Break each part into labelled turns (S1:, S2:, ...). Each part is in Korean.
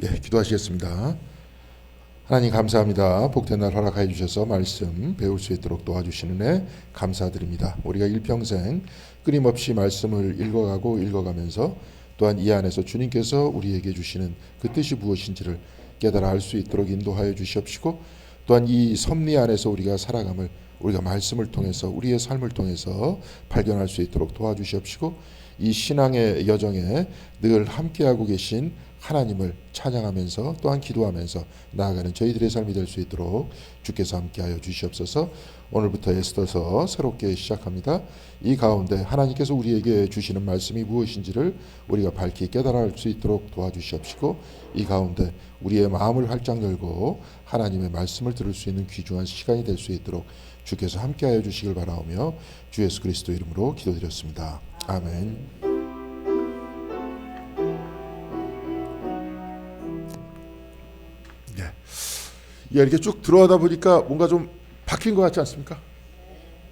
S1: 예, 기도하시겠습니다. 하나님 감사합니다. 복된 날 허락하여 주셔서 말씀 배울 수 있도록 도와주시는 애 감사드립니다. 우리가 일평생 끊임없이 말씀을 읽어가면서 또한 이 안에서 주님께서 우리에게 주시는 그 뜻이 무엇인지를 깨달아 알 수 있도록 인도하여 주시옵시고, 또한 이 섭리 안에서 우리가 살아감을 우리가 말씀을 통해서 우리의 삶을 통해서 발견할 수 있도록 도와주시옵시고, 이 신앙의 여정에 늘 함께하고 계신 하나님을 찬양하면서 또한 기도하면서 나아가는 저희들의 삶이 될 수 있도록 주께서 함께하여 주시옵소서. 오늘부터 에스더서 새롭게 시작합니다. 이 가운데 하나님께서 우리에게 주시는 말씀이 무엇인지를 우리가 밝히 깨달아 알 수 있도록 도와주시옵시고, 이 가운데 우리의 마음을 활짝 열고 하나님의 말씀을 들을 수 있는 귀중한 시간이 될 수 있도록 주께서 함께하여 주시길 바라오며 주 예수 그리스도 이름으로 기도드렸습니다. 아멘. 예, 이렇게 쭉 들어가다 보니까 뭔가 좀 바뀐 것 같지 않습니까?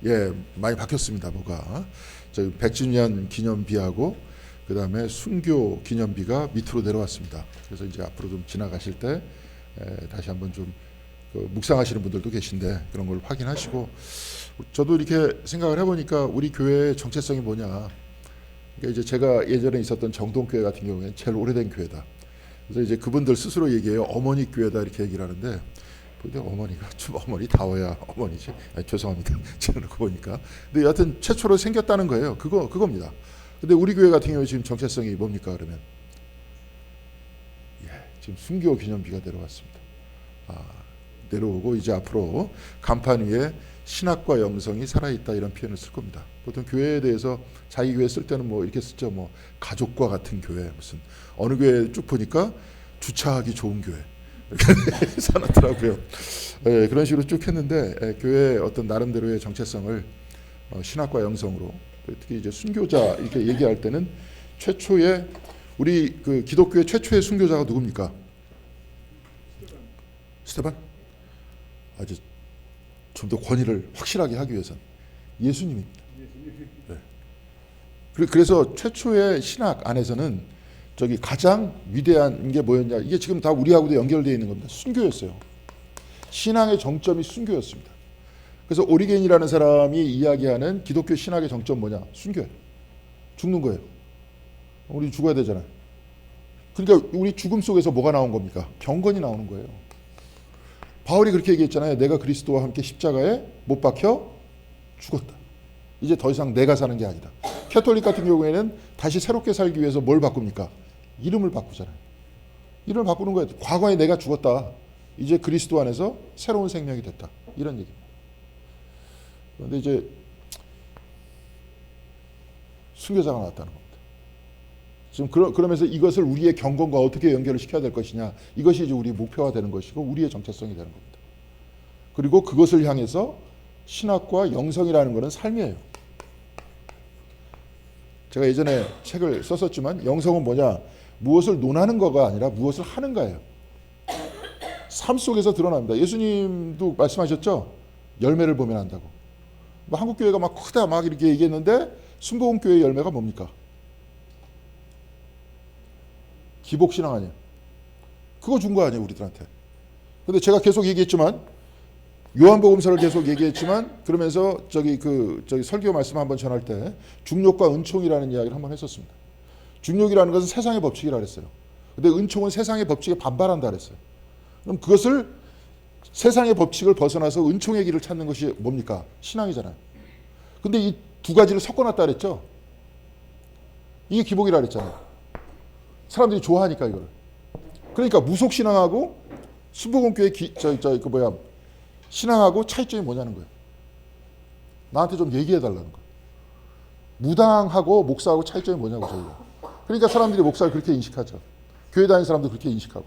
S1: 예, 많이 바뀌었습니다. 뭐가 저희 100주년 기념비하고 그 다음에 순교 기념비가 밑으로 내려왔습니다. 그래서 이제 앞으로 좀 지나가실 때 다시 한번 좀 묵상하시는 분들도 계신데 그런 걸 확인하시고, 저도 이렇게 생각을 해보니까 우리 교회의 정체성이 뭐냐. 그러니까 이제 제가 예전에 있었던 정동교회 같은 경우에는 제일 오래된 교회다. 그래서 이제 그분들 스스로 얘기해요. 어머니 교회다 이렇게 얘기를 하는데, 근데 어머니가 좀 어머니다워야 어머니지. 죄송합니다. 저는 그거 보니까. 근데 여하튼 최초로 생겼다는 거예요. 그겁니다. 근데 우리 교회 같은 경우에 지금 정체성이 뭡니까 그러면? 예, 지금 순교 기념비가 내려왔습니다. 내려오고 이제 앞으로 간판 위에 신학과 영성이 살아있다 이런 표현을 쓸 겁니다. 보통 교회에 대해서 자기 교회 쓸 때는 뭐 이렇게 쓰죠. 뭐 가족과 같은 교회, 무슨 어느 교회 쭉 보니까 주차하기 좋은 교회 이렇게 써놨더라고요. 예, 그런 식으로 쭉 했는데 교회의 어떤 나름대로의 정체성을 신학과 영성으로, 특히 이제 순교자 이렇게 얘기할 때는 최초의 우리 그 기독교의 최초의 순교자가 누굽니까? 스테반? 아주 좀 더 권위를 확실하게 하기 위해서는 예수님입니다. 네. 그래서 최초의 신학 안에서는 저기 가장 위대한 게 뭐였냐, 이게 지금 다 우리하고도 연결되어 있는 겁니다. 순교였어요. 신앙의 정점이 순교였습니다. 그래서 오리겐이라는 사람이 이야기하는 기독교 신학의 정점 뭐냐? 순교예요. 죽는 거예요. 우리 죽어야 되잖아요. 그러니까 우리 죽음 속에서 뭐가 나온 겁니까? 경건이 나오는 거예요. 바울이 그렇게 얘기했잖아요. 내가 그리스도와 함께 십자가에 못 박혀 죽었다. 이제 더 이상 내가 사는 게 아니다. 캐톨릭 같은 경우에는 다시 새롭게 살기 위해서 뭘 바꿉니까? 이름을 바꾸잖아요. 이름을 바꾸는 거예요. 과거에 내가 죽었다. 이제 그리스도 안에서 새로운 생명이 됐다. 이런 얘기입니다. 그런데 이제 순교자가 나왔다는 겁니다. 지금 그러면서 이것을 우리의 경건과 어떻게 연결을 시켜야 될 것이냐, 이것이 이제 우리의 목표가 되는 것이고 우리의 정체성이 되는 겁니다. 그리고 그것을 향해서 신학과 영성이라는 것은 삶이에요. 제가 예전에 책을 썼었지만 영성은 뭐냐, 무엇을 논하는 거가 아니라 무엇을 하는가예요. 삶 속에서 드러납니다. 예수님도 말씀하셨죠. 열매를 보면 안다고. 뭐 한국교회가 막 크다 막 이렇게 얘기했는데 순복음교회의 열매가 뭡니까? 기복신앙 아니에요. 그거 준 거 아니에요 우리들한테. 근데 제가 계속 얘기했지만, 요한복음서를 계속 얘기했지만, 그러면서 저기 설교 말씀 한번 전할 때 중욕과 은총이라는 이야기를 한번 했었습니다. 중욕이라는 것은 세상의 법칙이라 그랬어요. 근데 은총은 세상의 법칙에 반발한다 그랬어요. 그럼 그것을, 세상의 법칙을 벗어나서 은총의 길을 찾는 것이 뭡니까? 신앙이잖아요. 근데 이 두 가지를 섞어놨다 그랬죠. 이게 기복이라 그랬잖아요. 사람들이 좋아하니까 이거를. 그러니까 무속신앙하고 순복음교회 신앙하고 차이점이 뭐냐는 거예요. 나한테 좀 얘기해 달라는 거예요. 무당하고 목사하고 차이점이 뭐냐고 저희가. 그러니까 사람들이 목사를 그렇게 인식하죠. 교회 다니는 사람도 그렇게 인식하고.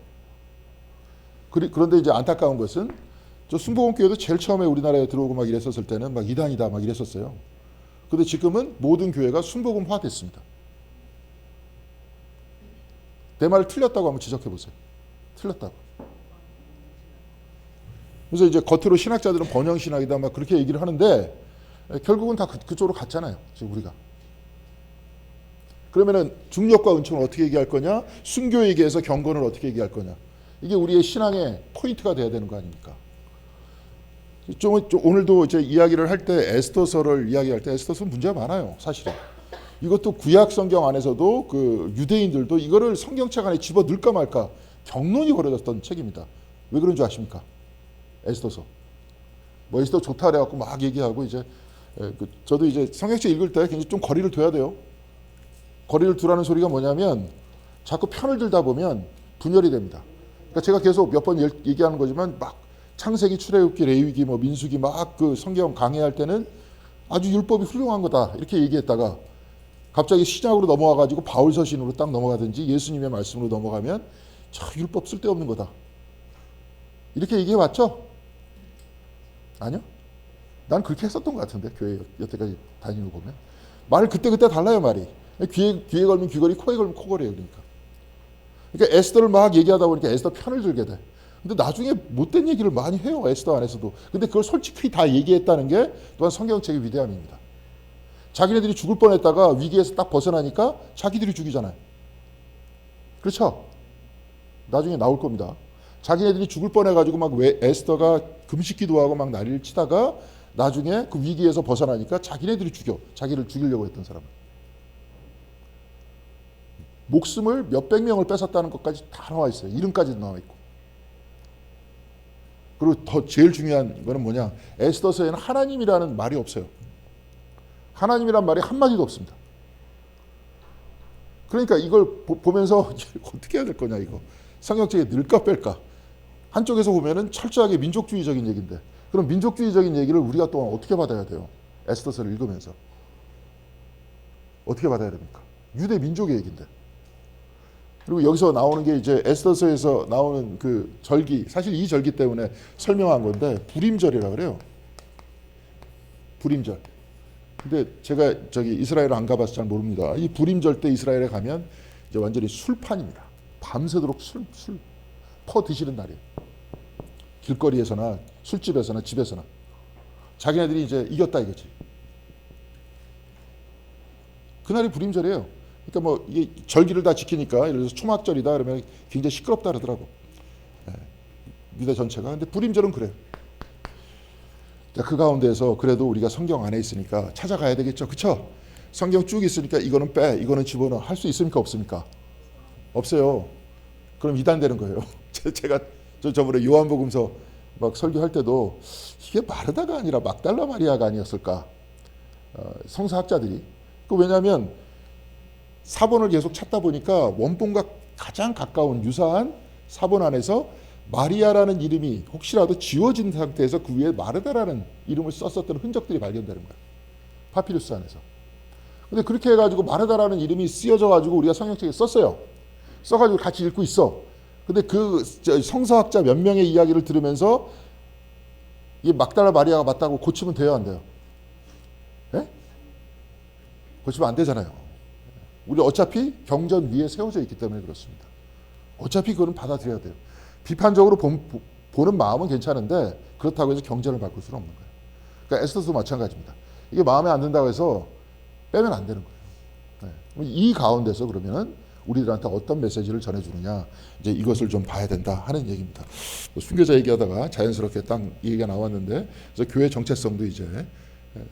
S1: 그런데 이제 안타까운 것은 저 순복음교회도 제일 처음에 우리나라에 들어오고 막 이랬었을 때는 막 이단이다 막 이랬었어요. 근데 지금은 모든 교회가 순복음화 됐습니다. 내 말을 틀렸다고 한번 지적해 보세요. 틀렸다고. 그래서 이제 겉으로 신학자들은 번영신학이다 막 그렇게 얘기를 하는데 결국은 다 그쪽으로 갔잖아요. 지금 우리가. 그러면은 중력과 은총을 어떻게 얘기할 거냐? 순교 얘기해서 경건을 어떻게 얘기할 거냐? 이게 우리의 신앙의 포인트가 돼야 되는 거 아닙니까? 좀 오늘도 이제 이야기를 할 때 에스더서를 이야기할 때 에스더서는 문제가 많아요, 사실은. 이것도 구약 성경 안에서도 그 유대인들도 이거를 성경책 안에 집어 넣을까 말까 경론이 벌어졌던 책입니다. 왜 그런 줄 아십니까? 에스더서. 뭐 에스더 좋다 그래갖고 막 얘기하고 이제 저도 이제 성경책 읽을 때 굉장히 좀 거리를 둬야 돼요. 거리를 두라는 소리가 뭐냐면 자꾸 편을 들다 보면 분열이 됩니다. 그러니까 제가 계속 몇 번 얘기하는 거지만 막 창세기, 출애굽기, 레위기, 뭐 민수기 막 그 성경 강해할 때는 아주 율법이 훌륭한 거다 이렇게 얘기했다가 갑자기 신약으로 넘어와 가지고 바울 서신으로 딱 넘어가든지 예수님의 말씀으로 넘어가면 저 율법 쓸데없는 거다 이렇게 얘기해 왔죠? 아니요? 난 그렇게 했었던 것 같은데 교회 여태까지 다니는 거 보면 말 그때그때 달라요 말이. 귀에 걸면 귀걸이, 코에 걸면 코걸이에요. 그러니까 에스더를 막 얘기하다 보니까 에스더 편을 들게 돼. 근데 나중에 못된 얘기를 많이 해요, 에스더 안에서도. 근데 그걸 솔직히 다 얘기했다는 게 또한 성경책의 위대함입니다. 자기네들이 죽을 뻔했다가 위기에서 딱 벗어나니까 자기들이 죽이잖아요. 그렇죠? 나중에 나올 겁니다. 자기네들이 죽을 뻔해가지고 막 왜 에스더가 금식기도 하고 막 난리를 치다가 나중에 그 위기에서 벗어나니까 자기네들이 자기를 죽이려고 했던 사람을. 목숨을 몇백 명을 뺏었다는 것까지 다 나와 있어요. 이름까지 나와 있고. 그리고 더 제일 중요한 거는 뭐냐? 에스더서에는 하나님이라는 말이 없어요. 하나님이란 말이 한마디도 없습니다. 그러니까 이걸 보면서 어떻게 해야 될 거냐 이거. 성경책에 넣을까 뺄까. 한쪽에서 보면은 철저하게 민족주의적인 얘기인데 그럼 민족주의적인 얘기를 우리가 또 어떻게 받아야 돼요? 에스더서를 읽으면서. 어떻게 받아야 됩니까? 유대 민족의 얘기인데. 그리고 여기서 나오는 게 이제 에스더서에서 나오는 그 절기, 사실 이 절기 때문에 설명한 건데 불임절이라 그래요. 불임절. 근데 제가 저기 이스라엘을 안 가봐서 잘 모릅니다. 이 불임절 때 이스라엘에 가면 이제 완전히 술판입니다. 밤새도록 술 퍼 드시는 날이에요. 길거리에서나 술집에서나 집에서나. 자기네들이 이제 이겼다 이거지. 그날이 불임절이에요. 그러니까 뭐 이게 절기를 다 지키니까 예를 들어서 초막절이다 그러면 굉장히 시끄럽다 그러더라고. 유대 전체가. 근데 불임절은 그래요. 그 가운데에서 그래도 우리가 성경 안에 있으니까 찾아가야 되겠죠. 그쵸? 성경 쭉 있으니까 이거는 빼, 이거는 집어넣어. 할 수 있습니까? 없습니까? 없어요. 그럼 이단되는 거예요. 제가 저번에 요한복음서 막 설교할 때도 이게 마르다가 아니라 막달라 마리아가 아니었을까? 성서학자들이. 왜냐하면 사본을 계속 찾다 보니까 원본과 가장 가까운 유사한 사본 안에서 마리아라는 이름이 혹시라도 지워진 상태에서 그 위에 마르다라는 이름을 썼었던 흔적들이 발견되는 거예요. 파피루스 안에서. 근데 그렇게 해가지고 마르다라는 이름이 쓰여져 가지고 우리가 성경책에 썼어요. 써가지고 같이 읽고 있어. 근데 그 성서학자 몇 명의 이야기를 들으면서 이 막달라 마리아가 맞다고 고치면 돼요, 안 돼요? 예? 고치면 안 되잖아요. 우리 어차피 경전 위에 세워져 있기 때문에 그렇습니다. 어차피 그거는 받아들여야 돼요. 비판적으로 보는 마음은 괜찮은데 그렇다고 해서 경전을 바꿀 수는 없는 거예요. 그러니까 에스더도 마찬가지입니다. 이게 마음에 안 든다고 해서 빼면 안 되는 거예요. 네. 이 가운데서 그러면은 우리들한테 어떤 메시지를 전해주느냐 이제 이것을 좀 봐야 된다 하는 얘기입니다. 순교자 얘기하다가 자연스럽게 딱 얘기가 나왔는데 그래서 교회 정체성도 이제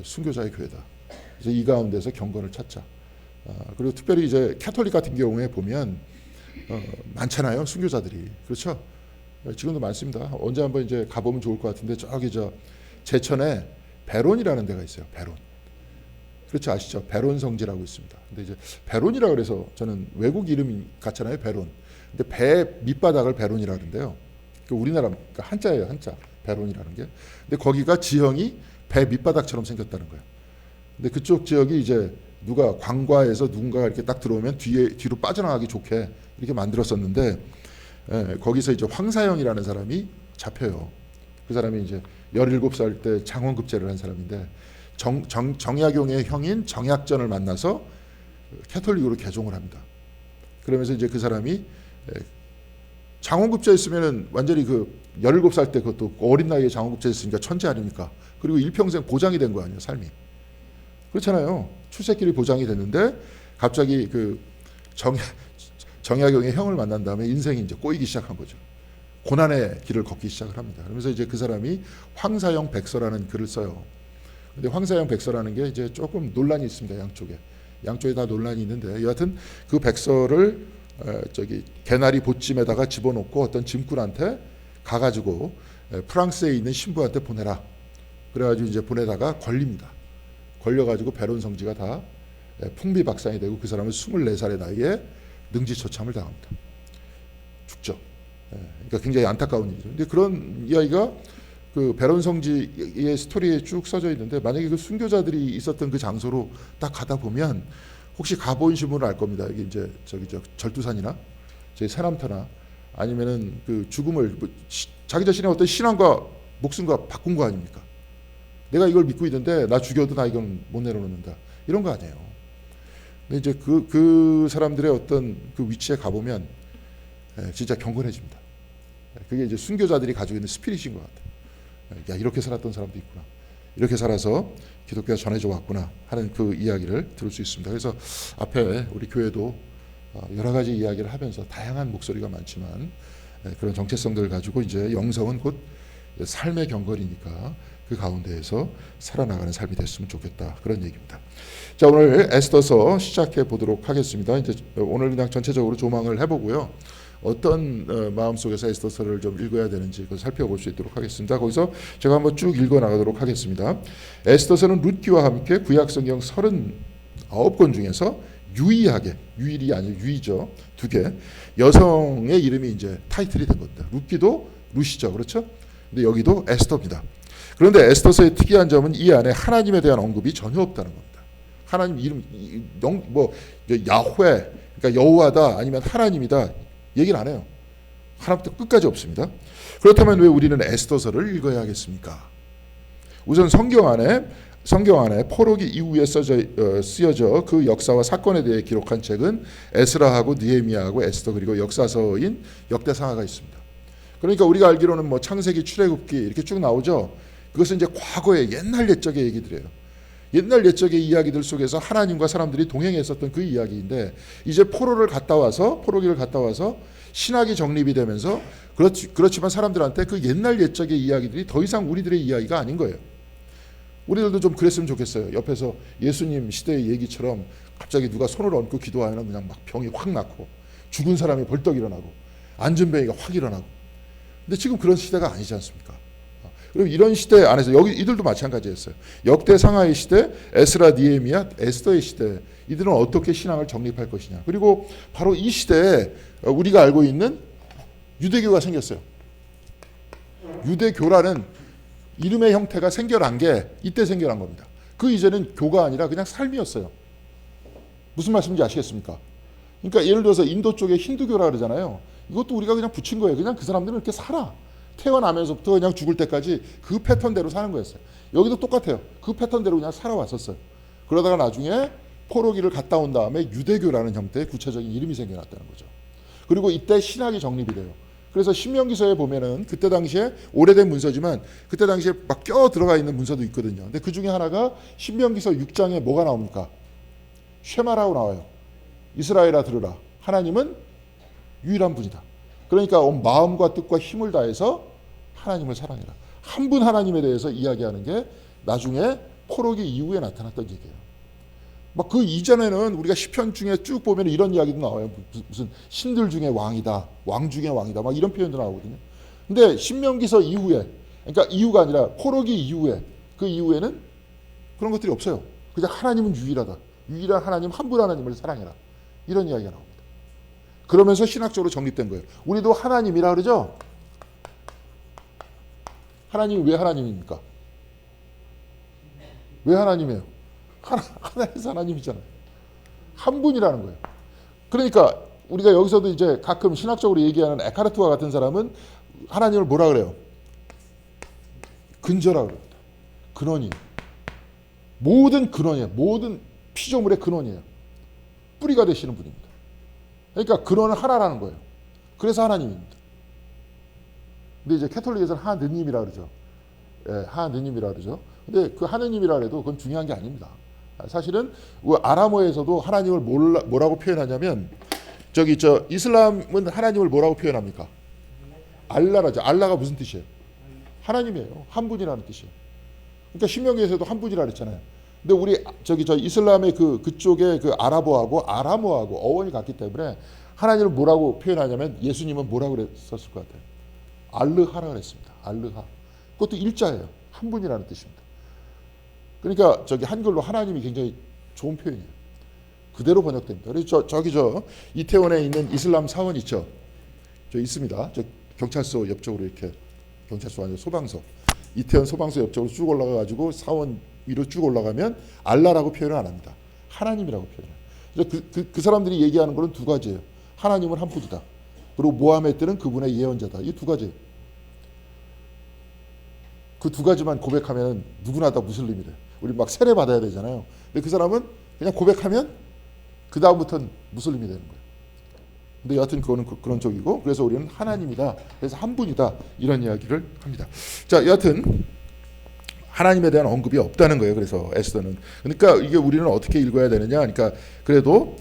S1: 순교자의 교회다. 이제 이 가운데서 경건을 찾자. 그리고 특별히 이제 캐톨릭 같은 경우에 보면 많잖아요, 순교자들이. 그렇죠? 지금도 많습니다. 언제 한번 이제 가보면 좋을 것 같은데 저기 제천에 베론이라는 데가 있어요. 베론. 그렇죠, 아시죠? 베론 성지라고 있습니다. 근데 이제 베론이라 그래서 저는 외국 이름이 같잖아요, 베론. 근데 배 밑바닥을 베론이라 그러는데요. 우리나라 그러니까 한자예요, 한자. 베론이라는 게. 근데 거기가 지형이 배 밑바닥처럼 생겼다는 거예요. 근데 그쪽 지역이 이제 누가 관과에서 누군가가 이렇게 딱 들어오면 뒤로 빠져나가기 좋게 이렇게 만들었었는데 거기서 이제 황사영이라는 사람이 잡혀요. 그 사람이 이제 17살 때 장원급제를 한 사람인데 정약용의 형인 정약전을 만나서 캐톨릭으로 개종을 합니다. 그러면서 이제 그 사람이 장원급제했으면은 완전히 그 17살 때 그것도 어린 나이에 장원급제했으니까 천재 아닙니까? 그리고 일평생 보장이 된 거 아니에요, 삶이. 그렇잖아요. 출세길이 보장이 됐는데 갑자기 그 정약용의 형을 만난 다음에 인생이 이제 꼬이기 시작한 거죠. 고난의 길을 걷기 시작을 합니다. 그러면서 이제 그 사람이 황사형 백서라는 글을 써요. 근데 황사형 백서라는 게 이제 조금 논란이 있습니다. 양쪽에 다 논란이 있는데, 여하튼 그 백서를 개나리 보찜에다가 집어넣고 어떤 짐꾼한테 가가지고 프랑스에 있는 신부한테 보내라. 그래가지고 이제 보내다가 걸립니다. 걸려가지고 베론 성지가 다 풍비박산이 되고 그 사람은 24살의 나이에 능지처참을 당합니다. 죽죠. 그러니까 굉장히 안타까운 일이죠. 근데 그런 이야기가 그 베론 성지의 스토리에 쭉 써져 있는데, 만약에 그 순교자들이 있었던 그 장소로 딱 가다 보면 혹시 가보신 분은 알 겁니다. 이게 이제 절두산이나 저희 세남터나 아니면은 그 죽음을 자기 자신의 어떤 신앙과 목숨과 바꾼 거 아닙니까? 내가 이걸 믿고 있는데 나 죽여도 나 이건 못 내려놓는다. 이런 거 아니에요. 근데 이제 그 사람들의 어떤 그 위치에 가보면 진짜 경건해집니다. 그게 이제 순교자들이 가지고 있는 스피릿인 것 같아요. 야, 이렇게 살았던 사람도 있구나. 이렇게 살아서 기독교가 전해져 왔구나 하는 그 이야기를 들을 수 있습니다. 그래서 앞에 우리 교회도 여러 가지 이야기를 하면서 다양한 목소리가 많지만 그런 정체성들을 가지고 이제 영성은 곧 삶의 경건이니까 그 가운데에서 살아나가는 삶이 됐으면 좋겠다, 그런 얘기입니다. 자, 오늘 에스더서 시작해 보도록 하겠습니다. 이제 오늘 그냥 전체적으로 조망을 해보고요. 어떤 마음속에서 에스더서를 좀 읽어야 되는지 그걸 살펴볼 수 있도록 하겠습니다. 거기서 제가 한번 쭉 읽어 나가도록 하겠습니다. 에스더서는 룻기와 함께 구약성경 39권 중에서 유일하게, 유일이 아니고 유이죠, 2개 여성의 이름이 이제 타이틀이 된 겁니다. 룻기도 룻이죠, 그렇죠? 근데 여기도 에스더입니다. 그런데 에스더서의 특이한 점은 이 안에 하나님에 대한 언급이 전혀 없다는 겁니다. 하나님 이름, 야훼, 그러니까 여호와다 아니면 하나님이다 얘기를 안 해요. 하나부터 끝까지 없습니다. 그렇다면 왜 우리는 에스더서를 읽어야 하겠습니까? 우선 성경 안에 포로기 이후에 쓰여져 그 역사와 사건에 대해 기록한 책은 에스라하고 느헤미야하고 에스더, 그리고 역사서인 역대상하가 있습니다. 그러니까 우리가 알기로는 뭐 창세기, 출애굽기 이렇게 쭉 나오죠. 그것은 이제 과거의 옛날 옛적의 얘기들이에요. 옛날 옛적의 이야기들 속에서 하나님과 사람들이 동행했었던 그 이야기인데, 이제 포로기를 갔다 와서 신학이 정립이 되면서 그렇지만 사람들한테 그 옛날 옛적의 이야기들이 더 이상 우리들의 이야기가 아닌 거예요. 우리들도 좀 그랬으면 좋겠어요. 옆에서 예수님 시대의 얘기처럼 갑자기 누가 손을 얹고 기도하면 그냥 막 병이 확 낫고 죽은 사람이 벌떡 일어나고 안전뱅이가 확 일어나고. 근데 지금 그런 시대가 아니지 않습니까? 그럼 이런 시대 안에서 여기 이들도 마찬가지였어요. 역대 상하의 시대, 에스라, 느헤미야, 에스더의 시대, 이들은 어떻게 신앙을 정립할 것이냐. 그리고 바로 이 시대에 우리가 알고 있는 유대교가 생겼어요. 유대교라는 이름의 형태가 생겨난 게 이때 생겨난 겁니다. 그 이제는 교가 아니라 그냥 삶이었어요. 무슨 말씀인지 아시겠습니까? 그러니까 예를 들어서 인도 쪽에 힌두교라 그러잖아요. 이것도 우리가 그냥 붙인 거예요. 그냥 그 사람들은 이렇게 살아. 태어나면서부터 그냥 죽을 때까지 그 패턴대로 사는 거였어요. 여기도 똑같아요. 그 패턴대로 그냥 살아왔었어요. 그러다가 나중에 포로기를 갔다 온 다음에 유대교라는 형태의 구체적인 이름이 생겨났다는 거죠. 그리고 이때 신학이 정립이 돼요. 그래서 신명기서에 보면은 그때 당시에 오래된 문서지만 그때 당시에 막 껴 들어가 있는 문서도 있거든요. 근데 그 중에 하나가 신명기서 6장에 뭐가 나옵니까? 쉐마라고 나와요. 이스라엘아 들으라. 하나님은 유일한 분이다. 그러니까 온 마음과 뜻과 힘을 다해서 하나님을 사랑해라. 한 분 하나님에 대해서 이야기하는 게 나중에 포로기 이후에 나타났던 얘기예요. 막 그 이전에는 우리가 시편 중에 쭉 보면 이런 이야기도 나와요. 무슨 신들 중에 왕이다, 왕 중에 왕이다, 막 이런 표현도 나오거든요. 근데 신명기서 이후에, 그러니까 이후가 아니라 포로기 이후에, 그 이후에는 그런 것들이 없어요. 그냥 하나님은 유일하다. 유일한 하나님, 한 분 하나님을 사랑해라. 이런 이야기가 나옵니다. 그러면서 신학적으로 정립된 거예요. 우리도 하나님이라 그러죠? 하나님이 왜 하나님입니까? 왜 하나님이에요? 하나에서 하나님이잖아요. 한 분이라는 거예요. 그러니까 우리가 여기서도 이제 가끔 신학적으로 얘기하는 에카르트와 같은 사람은 하나님을 뭐라 그래요? 근저라고 그럽니다. 근원이에요. 모든 근원이에요. 모든 피조물의 근원이에요. 뿌리가 되시는 분입니다. 그러니까 근원은 하나라는 거예요. 그래서 하나님입니다. 근데 이제 캐톨릭에서는 하느님이라 그러죠. 예, 하느님이라 그러죠. 근데 그 하느님이라 해도 그건 중요한 게 아닙니다. 사실은 아람어에서도 하나님을 뭐라고 표현하냐면 이슬람은 하나님을 뭐라고 표현합니까? 알라라죠. 알라가 무슨 뜻이에요? 하나님이에요. 한 분이라는 뜻이에요. 그러니까 신명기에서도 한 분이라 그랬잖아요. 근데 우리 이슬람의 그쪽에 아랍어하고 아람어하고 어원이 같기 때문에 하나님을 뭐라고 표현하냐면 예수님은 뭐라고 그랬었을 것 같아요? 알르하라 그랬습니다. 알르하. 그것도 일자예요. 한 분이라는 뜻입니다. 그러니까 한글로 하나님이 굉장히 좋은 표현이에요. 그대로 번역됩니다. 그래서 이태원에 있는 이슬람 사원 있죠. 저 있습니다. 경찰서 옆쪽으로 이렇게 경찰서 아니고 소방서. 이태원 소방서 옆쪽으로 쭉 올라가가지고 사원 위로 쭉 올라가면 알라라고 표현을 안 합니다. 하나님이라고 표현해요. 그래서 그 사람들이 얘기하는 거는 두 가지예요. 하나님은 한 분이다. 그리고 모하메드는 그분의 예언자다. 이 두 가지예요. 그 두 가지만 고백하면 누구나 다 무슬림이래. 우리 막 세례 받아야 되잖아요. 근데 그 사람은 그냥 고백하면 그 다음부터는 무슬림이 되는 거예요. 근데 여하튼 그거는 그런 쪽이고, 그래서 우리는 하나님이다. 그래서 한 분이다. 이런 이야기를 합니다. 자, 여하튼 하나님에 대한 언급이 없다는 거예요. 그래서 에스더는. 그러니까 이게 우리는 어떻게 읽어야 되느냐? 그러니까 그래도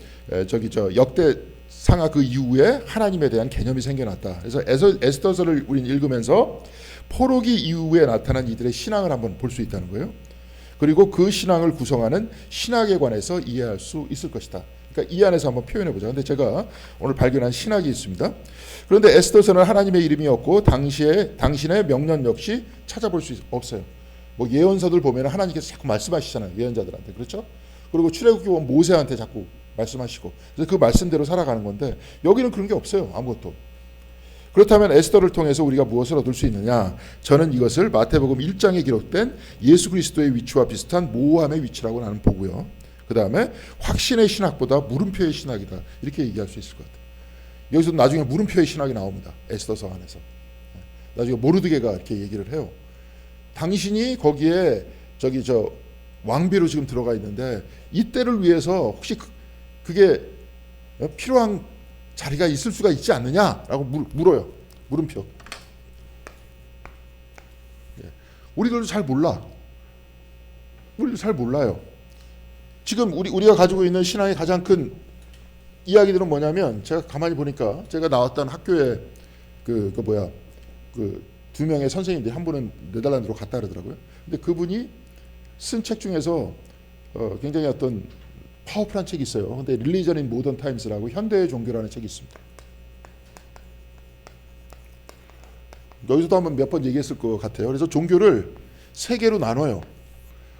S1: 역대 상하 그 이후에 하나님에 대한 개념이 생겨났다. 그래서 에스더서를 우리는 읽으면서 포로기 이후에 나타난 이들의 신앙을 한번 볼 수 있다는 거예요. 그리고 그 신앙을 구성하는 신학에 관해서 이해할 수 있을 것이다. 그러니까 이 안에서 한번 표현해 보자. 근데 제가 오늘 발견한 신학이 있습니다. 그런데 에스더서는 하나님의 이름이 없고 당신의 명령 역시 찾아볼 수 없어요. 뭐 예언서들 보면 하나님께서 자꾸 말씀하시잖아요. 예언자들한테. 그렇죠? 그리고 출애굽기 보면 모세한테 자꾸 말씀하시고. 그래서 그 말씀대로 살아가는 건데 여기는 그런 게 없어요. 아무것도. 그렇다면 에스더를 통해서 우리가 무엇을 얻을 수 있느냐? 저는 이것을 마태복음 1장에 기록된 예수 그리스도의 위치와 비슷한 모함의 위치라고 나는 보고요. 그 다음에 확신의 신학보다 물음표의 신학이다. 이렇게 얘기할 수 있을 것 같아요. 여기서 나중에 물음표의 신학이 나옵니다. 에스더서 안에서. 나중에 모르드게가 이렇게 얘기를 해요. 당신이 거기에 왕비로 지금 들어가 있는데 이때를 위해서 혹시 그게 필요한 자리가 있을 수가 있지 않느냐라고 물어요. 물음표. 우리들도 잘 몰라. 우리도 잘 몰라요. 지금 우리가 가지고 있는 신앙의 가장 큰 이야기들은 뭐냐면, 제가 가만히 보니까 제가 나왔던 학교에 두 명의 선생님들이, 한 분은 네덜란드로 갔다 그러더라고요. 근데 그분이 쓴 책 중에서 굉장히 어떤 파워풀한 책이 있어요. 근데 Religion in Modern Times라고 현대의 종교라는 책이 있습니다. 여기서도 한번 몇 번 얘기했을 것 같아요. 그래서 종교를 세 개로 나눠요.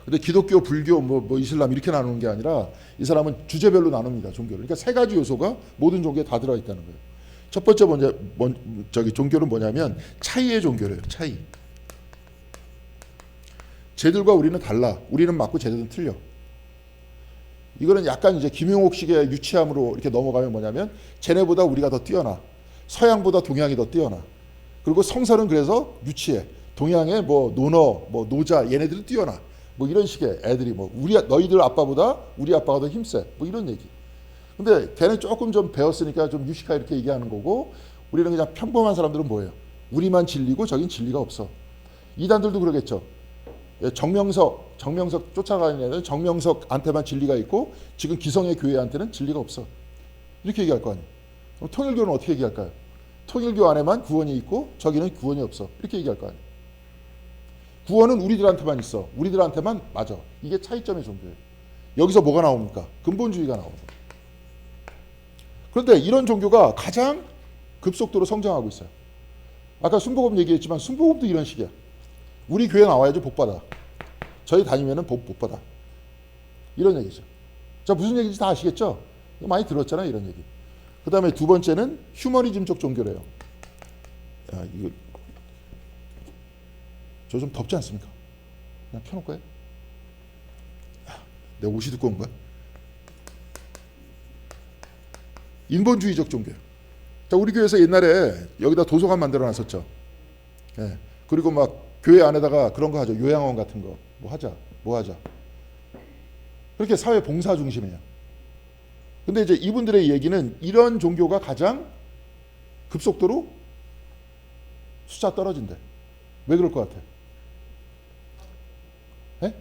S1: 근데 기독교, 불교, 뭐 이슬람 이렇게 나누는 게 아니라 이 사람은 주제별로 나눕니다. 종교를. 그러니까 세 가지 요소가 모든 종교에 다 들어 있다는 거예요. 첫 번째 종교는 뭐냐면 차이의 종교래요. 차이. 쟤들과 우리는 달라. 우리는 맞고 쟤들은 틀려. 이거는 약간 이제 김용옥식의 유치함으로 이렇게 넘어가면 뭐냐면, 쟤네보다 우리가 더 뛰어나. 서양보다 동양이 더 뛰어나. 그리고 성서는 그래서 유치해. 동양의 논어, 노자, 얘네들은 뛰어나. 이런 식의 애들이 너희들 아빠보다 우리 아빠가 더 힘세. 이런 얘기. 근데 걔는 조금 좀 배웠으니까 좀 유식하게 이렇게 얘기하는 거고, 우리는 그냥 평범한 사람들은 뭐예요? 우리만 진리고 저긴 진리가 없어. 이단들도 그러겠죠. 정명석 쫓아가는 애들, 정명석한테만 진리가 있고 지금 기성의 교회한테는 진리가 없어. 이렇게 얘기할 거 아니에요. 그럼 통일교는 어떻게 얘기할까요? 통일교 안에만 구원이 있고 저기는 구원이 없어. 이렇게 얘기할 거 아니에요. 구원은 우리들한테만 있어. 우리들한테만 맞아. 이게 차이점의 종교예요. 여기서 뭐가 나옵니까? 근본주의가 나옵니다. 그런데 이런 종교가 가장 급속도로 성장하고 있어요. 아까 순복음 얘기했지만 순복음도 이런 식이야. 우리 교회 나와야지 복 받아. 저희 다니면은 복 받아. 이런 얘기죠. 자, 무슨 얘기인지 다 아시겠죠? 많이 들었잖아요, 이런 얘기. 그 다음에 두 번째는 휴머니즘적 종교래요. 야, 이거 저 좀 덥지 않습니까? 그냥 펴놓을까요? 내 옷이 두꺼운 거야? 인본주의적 종교예요. 자, 우리 교회에서 옛날에 여기다 도서관 만들어 놨었죠. 예. 그리고 막 교회 안에다가 그런 거 하죠. 요양원 같은 거. 뭐 하자. 그렇게 사회 봉사 중심이에요. 근데 이제 이분들의 얘기는 이런 종교가 가장 급속도로 숫자 떨어진대. 왜 그럴 것 같아? 예?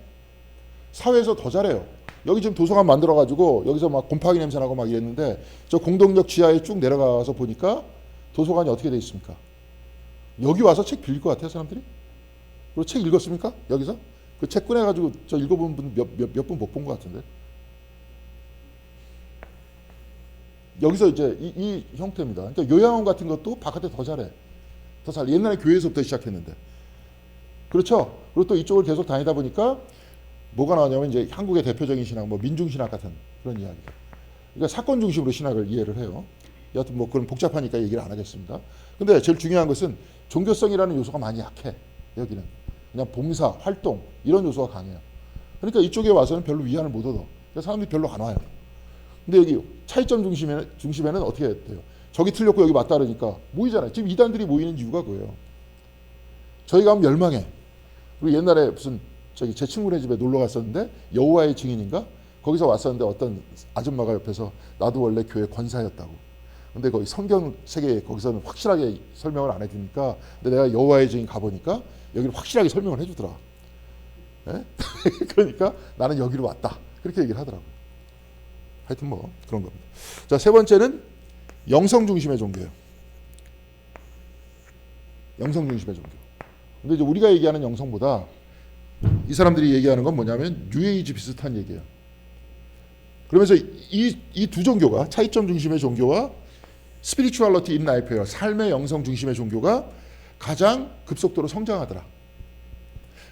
S1: 사회에서 더 잘해요. 여기 지금 도서관 만들어가지고 여기서 막 곰팡이 냄새 나고 막 이랬는데 저 공동역 지하에 쭉 내려가서 보니까 도서관이 어떻게 돼 있습니까? 여기 와서 책 빌릴 것 같아요, 사람들이? 그리고 책 읽었습니까? 여기서? 그 책 꺼내가지고 저 읽어본 분 몇 분 못 본 것 같은데. 여기서 이제 이 형태입니다. 그러니까 요양원 같은 것도 바깥에 더 잘해. 더 잘. 옛날에 교회에서부터 시작했는데. 그렇죠? 그리고 또 이쪽을 계속 다니다 보니까 뭐가 나오냐면 이제 한국의 대표적인 신학, 뭐 민중신학 같은 그런 이야기. 그러니까 사건 중심으로 신학을 이해를 해요. 여하튼 뭐 그건 복잡하니까 얘기를 안 하겠습니다. 근데 제일 중요한 것은 종교성이라는 요소가 많이 약해. 여기는. 그냥 봉사, 활동 이런 요소가 강해요. 그러니까 이쪽에 와서는 별로 위안을 못 얻어. 그러니까 사람들이 별로 안 와요. 근데 여기 차이점 중심에는 어떻게 돼요? 저기 틀렸고 여기 맞다 그러니까 모이잖아요. 지금 이단들이 모이는 이유가 그거예요. 저희 가면 멸망해. 그리고 옛날에 무슨 저기 제 친구네 집에 놀러 갔었는데 여호와의 증인인가? 거기서 왔었는데 어떤 아줌마가 옆에서 나도 원래 교회 권사였다고. 근데 거기 성경 세계 거기서는 확실하게 설명을 안 해주니까 근데 내가 여호와의 증인 가보니까 여기를 확실하게 설명을 해주더라. 네? 그러니까 나는 여기로 왔다. 그렇게 얘기를 하더라고요. 하여튼 뭐 그런 겁니다. 자, 세 번째는 영성 중심의 종교예요. 영성 중심의 종교. 근데 이제 우리가 얘기하는 영성보다 이 사람들이 얘기하는 건 뭐냐면 뉴에이지 비슷한 얘기예요. 그러면서 이 두 종교가 차이점 중심의 종교와 스피리추얼리티 인 라이프예요. 삶의 영성 중심의 종교가 가장 급속도로 성장하더라.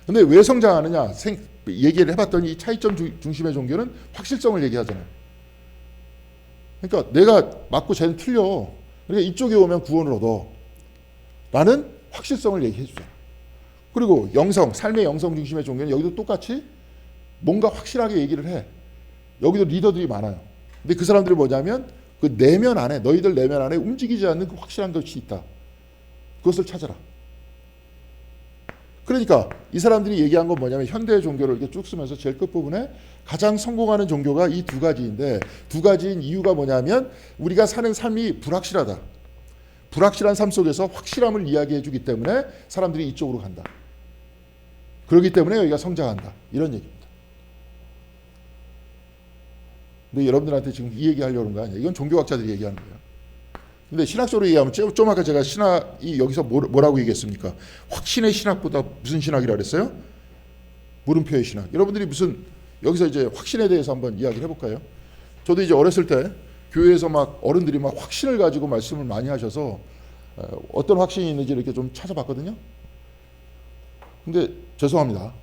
S1: 근데 왜 성장하느냐 얘기를 해봤더니 이 차이점 중심의 종교는 확실성을 얘기하잖아요. 그러니까 내가 맞고 쟤는 틀려. 그러니까 이쪽에 오면 구원을 얻어. 라는 확실성을 얘기해 주잖아. 그리고 영성, 삶의 영성 중심의 종교는 여기도 똑같이 뭔가 확실하게 얘기를 해. 여기도 리더들이 많아요. 근데 그 사람들이 뭐냐면 그 내면 안에 너희들 내면 안에 움직이지 않는 그 확실한 것이 있다. 그것을 찾아라. 그러니까 이 사람들이 얘기한 건 뭐냐면 현대의 종교를 이렇게 쭉 쓰면서 제일 끝부분에 가장 성공하는 종교가 이 두 가지인데 두 가지인 이유가 뭐냐면 우리가 사는 삶이 불확실하다. 불확실한 삶 속에서 확실함을 이야기해 주기 때문에 사람들이 이쪽으로 간다. 그렇기 때문에 여기가 성장한다. 이런 얘기입니다. 근데 여러분들한테 지금 이 얘기 하려고 하는 거 아니에요. 이건 종교학자들이 얘기하는 거예요. 근데 신학적으로 얘기하면 좀 아까 제가 신학이 여기서 뭐라고 얘기했습니까? 확신의 신학보다 무슨 신학이라 그랬어요? 물음표의 신학. 여러분들이 무슨 여기서 이제 확신에 대해서 한번 이야기를 해볼까요? 저도 이제 어렸을 때 교회에서 막 어른들이 막 확신을 가지고 말씀을 많이 하셔서 어떤 확신이 있는지 이렇게 좀 찾아봤거든요. 근데 죄송합니다.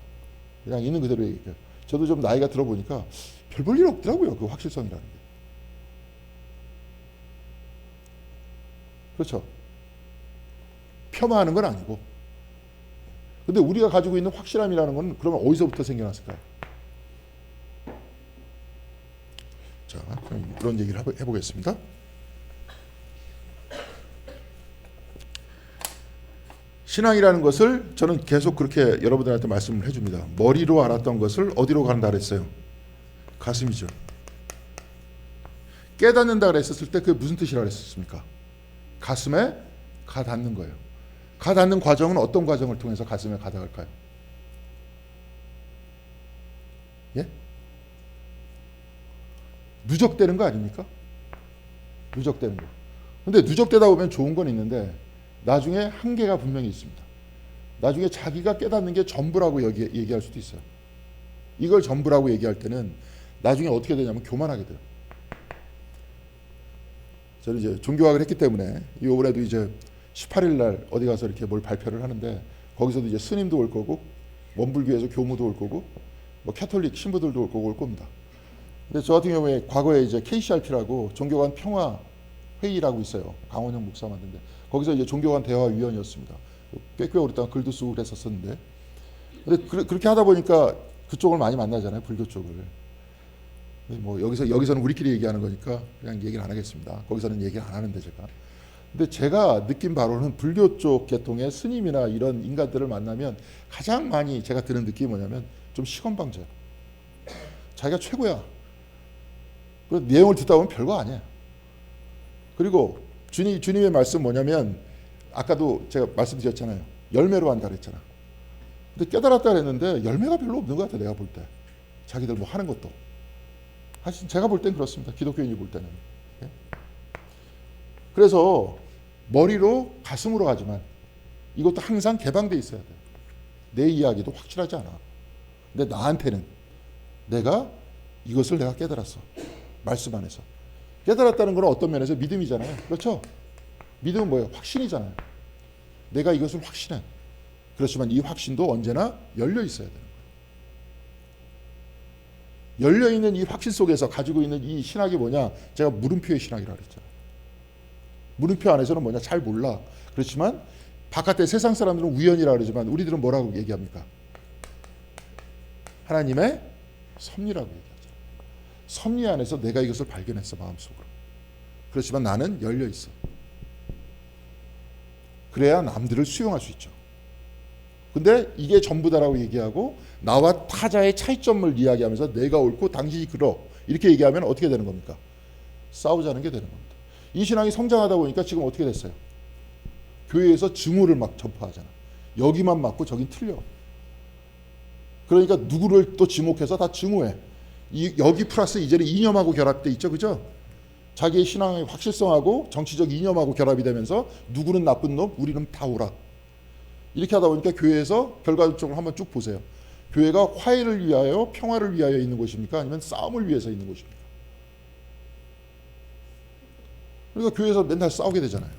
S1: 그냥 있는 그대로 얘기해요. 저도 좀 나이가 들어보니까 별 볼 일 없더라고요. 그 확실성이라는 게. 그렇죠. 폄하하는 건 아니고. 근데 우리가 가지고 있는 확실함이라는 건 그러면 어디서부터 생겨났을까요? 자, 그런 얘기를 해보겠습니다. 신앙이라는 것을 저는 계속 그렇게 여러분들한테 말씀을 해줍니다. 머리로 알았던 것을 어디로 간다 그랬어요? 가슴이죠. 깨닫는다 그랬었을 때 그게 무슨 뜻이라 그랬습니까? 가슴에 가 닿는 거예요. 가 닿는 과정은 어떤 과정을 통해서 가슴에 가 닿을까요? 예? 누적되는 거 아닙니까? 누적되는 거. 근데 누적되다 보면 좋은 건 있는데 나중에 한계가 분명히 있습니다. 나중에 자기가 깨닫는 게 전부라고 얘기할 수도 있어요. 이걸 전부라고 얘기할 때는 나중에 어떻게 되냐면 교만하게 돼요. 저는 이제 종교학을 했기 때문에 이번에도 이제 18일 날 어디 가서 이렇게 뭘 발표를 하는데 거기서도 이제 스님도 올 거고 원불교에서 교무도 올 거고 뭐 캐톨릭 신부들도 올 거고 올 겁니다. 근데 저 같은 경우에 과거에 이제 KCRP라고 종교 간 평화 회의라고 있어요. 강원영 목사 만든데 거기서 이제 종교 간 대화 위원이었습니다. 꽤 오랫동안 글도 쓰고 그랬었는데 근데 그렇게 하다 보니까 그쪽을 많이 만나잖아요. 불교 쪽을. 뭐 여기서는 우리끼리 얘기하는 거니까 그냥 얘기를 안 하겠습니다. 거기서는 얘기를 안 하는데 제가. 근데 제가 느낀 바로는 불교 쪽 계통의 스님이나 이런 인간들을 만나면 가장 많이 제가 드는 느낌이 뭐냐면 좀 시건방져요. 자기가 최고야. 그 내용을 듣다 보면 별거 아니에요. 그리고 주님의 말씀 뭐냐면 아까도 제가 말씀드렸잖아요. 열매로 한다 그랬잖아. 근데 깨달았다 그랬는데 열매가 별로 없는 것 같아 내가 볼 때. 자기들 뭐 하는 것도. 사실 제가 볼 땐 그렇습니다. 기독교인이 볼 때는. 예? 그래서 머리로 가슴으로 가지만 이것도 항상 개방되어 있어야 돼요. 내 이야기도 확실하지 않아. 근데 나한테는 내가 이것을 내가 깨달았어. 말씀 안에서. 깨달았다는 건 어떤 면에서 믿음이잖아요. 그렇죠? 믿음은 뭐예요? 확신이잖아요. 내가 이것을 확신해. 그렇지만 이 확신도 언제나 열려 있어야 되는 거예요. 열려 있는 이 확신 속에서 가지고 있는 이 신학이 뭐냐? 제가 물음표의 신학이라고 그랬잖아요. 물음표 안에서는 뭐냐? 잘 몰라. 그렇지만 바깥의 세상 사람들은 우연이라고 그러지만 우리들은 뭐라고 얘기합니까? 하나님의 섭리라고 얘기하죠. 섭리 안에서 내가 이것을 발견했어, 마음속으로. 그렇지만 나는 열려 있어. 그래야 남들을 수용할 수 있죠. 근데 이게 전부다라고 얘기하고 나와 타자의 차이점을 이야기하면서 내가 옳고 당신이 그러 이렇게 얘기하면 어떻게 되는 겁니까? 싸우자는 게 되는 겁니다. 이 신앙이 성장하다 보니까 지금 어떻게 됐어요? 교회에서 증오를 막 전파하잖아. 여기만 맞고 저긴 틀려. 그러니까 누구를 또 지목해서 다 증오해. 여기 플러스 이제는 이념하고 결합돼 있죠, 그죠? 자기의 신앙의 확실성하고 정치적 이념하고 결합이 되면서 누구는 나쁜 놈, 우리는 다 오라. 이렇게 하다 보니까 교회에서 결과적으로 한번 쭉 보세요. 교회가 화해를 위하여 평화를 위하여 있는 곳입니까? 아니면 싸움을 위해서 있는 곳입니까? 그러니까 교회에서 맨날 싸우게 되잖아요.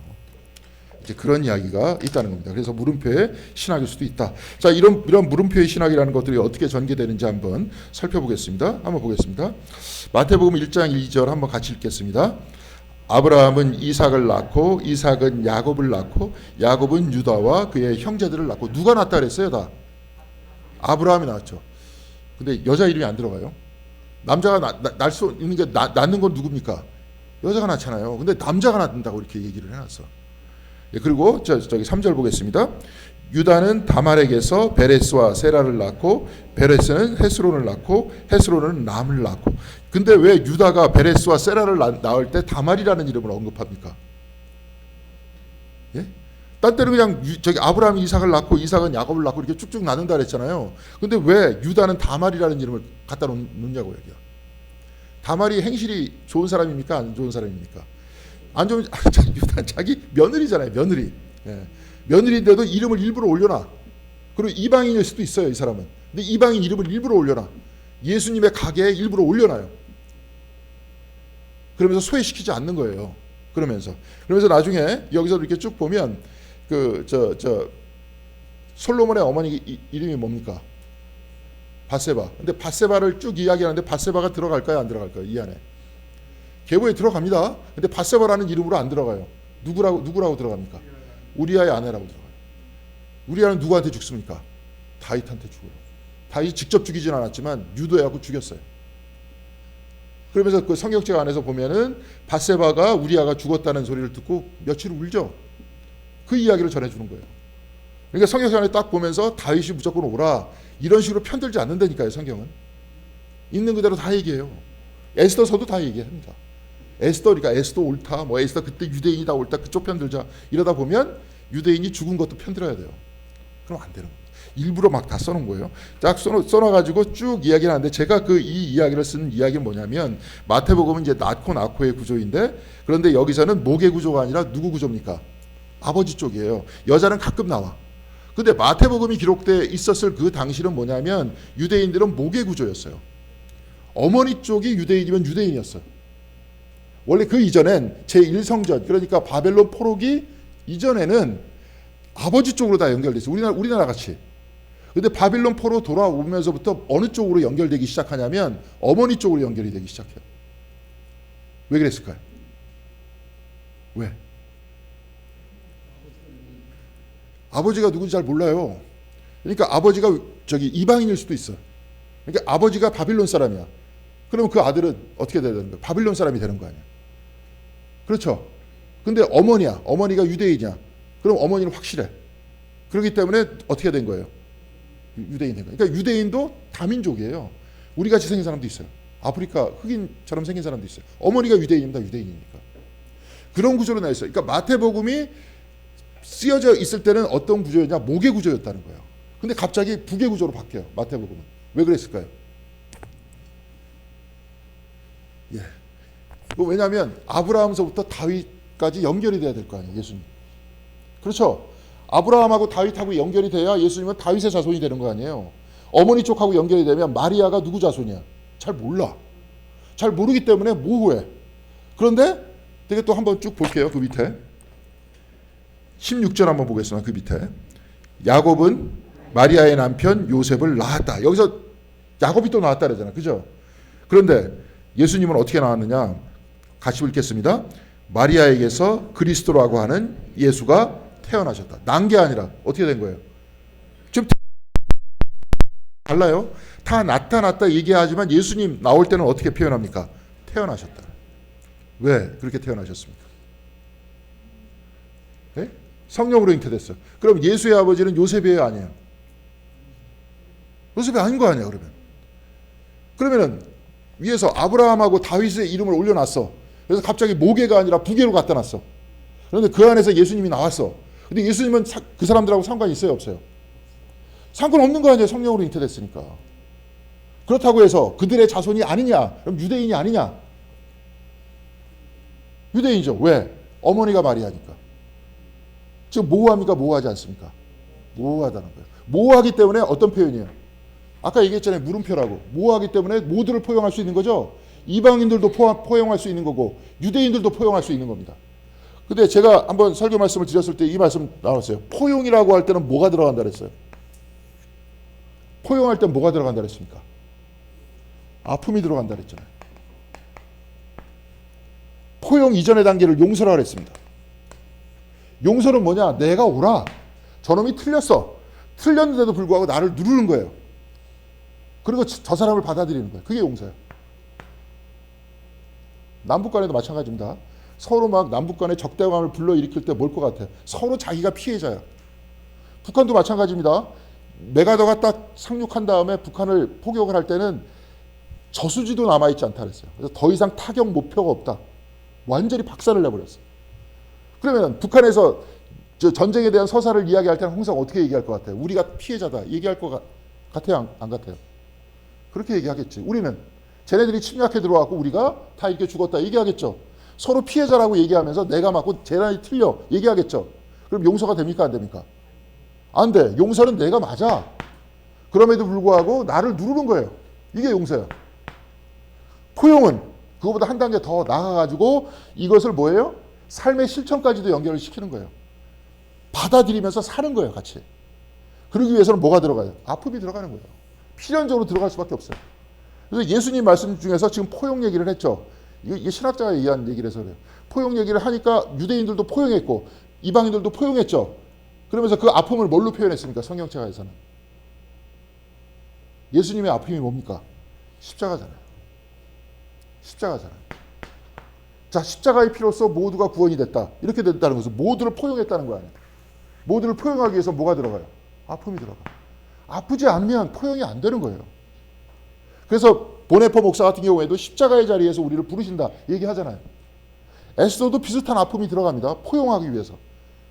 S1: 이제 그런 이야기가 있다는 겁니다. 그래서 물음표의 신학일 수도 있다. 자, 이런 물음표의 신학이라는 것들이 어떻게 전개되는지 한번 살펴보겠습니다. 한번 보겠습니다. 마태복음 1장 2절 한번 같이 읽겠습니다. 아브라함은 이삭을 낳고 이삭은 야곱을 낳고 야곱은 유다와 그의 형제들을 낳고 누가 낳았다 그랬어요? 다 아브라함이 낳았죠. 근데 여자 이름이 안 들어가요. 남자가 낳을 수 있는 게 낳는 건 누굽니까? 여자가 낳잖아요. 근데 남자가 낳는다고 이렇게 얘기를 해놨어. 예, 그리고 저기 3절 보겠습니다. 유다는 다말에게서 베레스와 세라를 낳고 베레스는 헤스론을 낳고 헤스론은 람을 낳고. 근데 왜 유다가 베레스와 세라를 낳을 때 다말이라는 이름을 언급합니까? 예? 딴 때는 그냥 저기 아브라함이 이삭을 낳고 이삭은 야곱을 낳고 이렇게 쭉쭉 낳는다 그랬잖아요. 근데 왜 유다는 다말이라는 이름을 갖다 놓냐고 얘기야. 다말이 행실이 좋은 사람입니까? 안 좋은 사람입니까? 안 좋은 유다 자기 며느리잖아요. 며느리. 예. 며느리인데도 이름을 일부러 올려놔. 그리고 이방인일 수도 있어요, 이 사람은. 근데 이방인 이름을 일부러 올려놔. 예수님의 가게에 일부러 올려놔요. 그러면서 소외시키지 않는 거예요. 그러면서 나중에 여기서 이렇게 쭉 보면 솔로몬의 어머니 이름이 뭡니까? 밧세바. 근데 밧세바를 쭉 이야기하는데 밧세바가 들어갈까요, 안 들어갈까요? 이 안에. 계보에 들어갑니다. 근데 밧세바라는 이름으로 안 들어가요. 누구라고 들어갑니까? 우리아의 아내라고 들어가요. 우리아는 누구한테 죽습니까? 다윗한테 죽어요. 다윗이 직접 죽이진 않았지만 유도해갖고 죽였어요. 그러면서 그 성경책 안에서 보면은 밧세바가 우리아가 죽었다는 소리를 듣고 며칠 울죠. 그 이야기를 전해주는 거예요. 그러니까 성경책 안에 딱 보면서 다윗이 무조건 오라 이런 식으로 편들지 않는다니까요. 성경은 있는 그대로 다 얘기해요. 에스더서도 다 얘기합니다. 에스더니까 에스더 옳다, 뭐 에스더 그때 유대인이다 옳다 그쪽 편들자 이러다 보면 유대인이 죽은 것도 편들어야 돼요. 그럼 안 되는 겁니다. 일부러 막 다 써놓은 거예요. 딱 써놔가지고 쭉 이야기를 하는데 제가 이 이야기를 쓴 이야기는 뭐냐면 마태복음은 이제 낳고의 구조인데 그런데 여기서는 목의 구조가 아니라 누구 구조입니까? 아버지 쪽이에요. 여자는 가끔 나와. 근데 마태복음이 기록돼 있었을 그 당시는 뭐냐면 유대인들은 목의 구조였어요. 어머니 쪽이 유대인이면 유대인이었어요. 원래 그 이전엔 제1성전 그러니까 바벨론 포로기 이전에는 아버지 쪽으로 다 연결돼 있어요. 우리나라 같이. 근데 바빌론 포로 돌아오면서부터 어느 쪽으로 연결되기 시작하냐면 어머니 쪽으로 연결이 되기 시작해요. 왜 그랬을까요? 왜? 아버지가 누군지 잘 몰라요. 그러니까 아버지가 저기 이방인일 수도 있어요. 그러니까 아버지가 바빌론 사람이야. 그러면 그 아들은 어떻게 돼야 되는 거야? 바빌론 사람이 되는 거 아니야. 그렇죠. 근데 어머니가 유대인이야. 그럼 어머니는 확실해. 그렇기 때문에 어떻게 된 거예요? 유대인 된 거예요. 그러니까 유대인도 다민족이에요. 우리 같이 생긴 사람도 있어요. 아프리카 흑인처럼 생긴 사람도 있어요. 어머니가 유대인입니다. 유대인이니까. 그런 구조로 나 있어요. 그러니까 마태복음이 쓰여져 있을 때는 어떤 구조였냐? 목의 구조였다는 거예요. 근데 갑자기 북의 구조로 바뀌어요. 마태복음은. 왜 그랬을까요? 예. 왜냐하면 아브라함서부터 다윗까지 연결이 돼야 될 거 아니에요, 예수님. 그렇죠? 아브라함하고 다윗하고 연결이 돼야 예수님은 다윗의 자손이 되는 거 아니에요. 어머니 쪽하고 연결이 되면 마리아가 누구 자손이야? 잘 몰라. 잘 모르기 때문에 모호해. 그런데 되게 또 한번 쭉 볼게요. 그 밑에 16절 한번 보겠습니다. 그 밑에 야곱은 마리아의 남편 요셉을 낳았다. 여기서 야곱이 또 낳았다 그러잖아. 그죠? 그런데 예수님은 어떻게 나왔느냐? 같이 읽겠습니다. 마리아에게서 그리스도라고 하는 예수가 태어나셨다. 난 게 아니라 어떻게 된 거예요? 좀 달라요. 다 나타났다 얘기하지만 예수님 나올 때는 어떻게 표현합니까? 태어나셨다. 왜 그렇게 태어나셨습니까? 네? 성령으로 잉태됐어요. 그럼 예수의 아버지는 요셉이에요, 아니에요? 요셉이 아닌 거 아니야, 그러면은 위에서 아브라함하고 다윗의 이름을 올려놨어. 그래서 갑자기 모계가 아니라 부계로 갖다 놨어. 그런데 그 안에서 예수님이 나왔어. 근데 예수님은 그 사람들하고 상관이 있어요, 없어요? 상관없는 거 아니에요, 성령으로 잉태됐으니까. 그렇다고 해서 그들의 자손이 아니냐? 그럼 유대인이 아니냐? 유대인이죠. 왜? 어머니가 마리아니까. 지금 모호합니까? 모호하지 않습니까? 모호하다는 거예요. 모호하기 때문에 어떤 표현이에요? 아까 얘기했잖아요. 물음표라고. 모호하기 때문에 모두를 포용할 수 있는 거죠. 이방인들도 포용할 수 있는 거고 유대인들도 포용할 수 있는 겁니다. 근데 제가 한번 설교 말씀을 드렸을 때 이 말씀 나왔어요. 포용이라고 할 때는 뭐가 들어간다 그랬어요? 포용할 때 뭐가 들어간다 그랬습니까? 아픔이 들어간다 그랬잖아요. 포용 이전의 단계를 용서라 그랬습니다. 용서는 뭐냐? 내가 오라. 저놈이 틀렸어. 틀렸는데도 불구하고 나를 누르는 거예요. 그리고 저 사람을 받아들이는 거예요. 그게 용서예요. 남북 간에도 마찬가지입니다. 서로 막 남북 간의 적대감을 불러일으킬 때 뭘 것 같아요? 서로 자기가 피해자야. 북한도 마찬가지입니다. 메가더가 딱 상륙한 다음에 북한을 포격을 할 때는 저수지도 남아있지 않다 그랬어요. 그래서 더 이상 타격 목표가 없다. 완전히 박살을 내버렸어요. 그러면 북한에서 전쟁에 대한 서사를 이야기할 때는 항상 어떻게 얘기할 것 같아요? 우리가 피해자다. 얘기할 것 같아요? 안 같아요? 그렇게 얘기하겠지. 우리는 쟤네들이 침략해 들어왔고 우리가 다 이렇게 죽었다 얘기하겠죠. 서로 피해자라고 얘기하면서 내가 맞고 쟤네들이 틀려 얘기하겠죠. 그럼 용서가 됩니까? 안 됩니까? 안 돼. 용서는 내가 맞아. 그럼에도 불구하고 나를 누르는 거예요. 이게 용서예요. 포용은 그거보다 한 단계 더 나아가지고 이것을 뭐예요? 삶의 실천까지도 연결을 시키는 거예요. 받아들이면서 사는 거예요, 같이. 그러기 위해서는 뭐가 들어가요? 아픔이 들어가는 거예요. 필연적으로 들어갈 수밖에 없어요. 그래서 예수님 말씀 중에서 지금 포용 얘기를 했죠. 이게 신학자가 얘기한 얘기라서 그래요. 포용 얘기를 하니까 유대인들도 포용했고 이방인들도 포용했죠. 그러면서 그 아픔을 뭘로 표현했습니까? 성경책에서는. 예수님의 아픔이 뭡니까? 십자가잖아요. 십자가잖아요. 자, 십자가의 피로써 모두가 구원이 됐다. 이렇게 됐다는 것은 모두를 포용했다는 거 아니에요. 모두를 포용하기 위해서 뭐가 들어가요? 아픔이 들어가요. 아프지 않으면 포용이 안 되는 거예요. 그래서 보네퍼 목사 같은 경우에도 십자가의 자리에서 우리를 부르신다 얘기하잖아요. 에스더도 비슷한 아픔이 들어갑니다. 포용하기 위해서.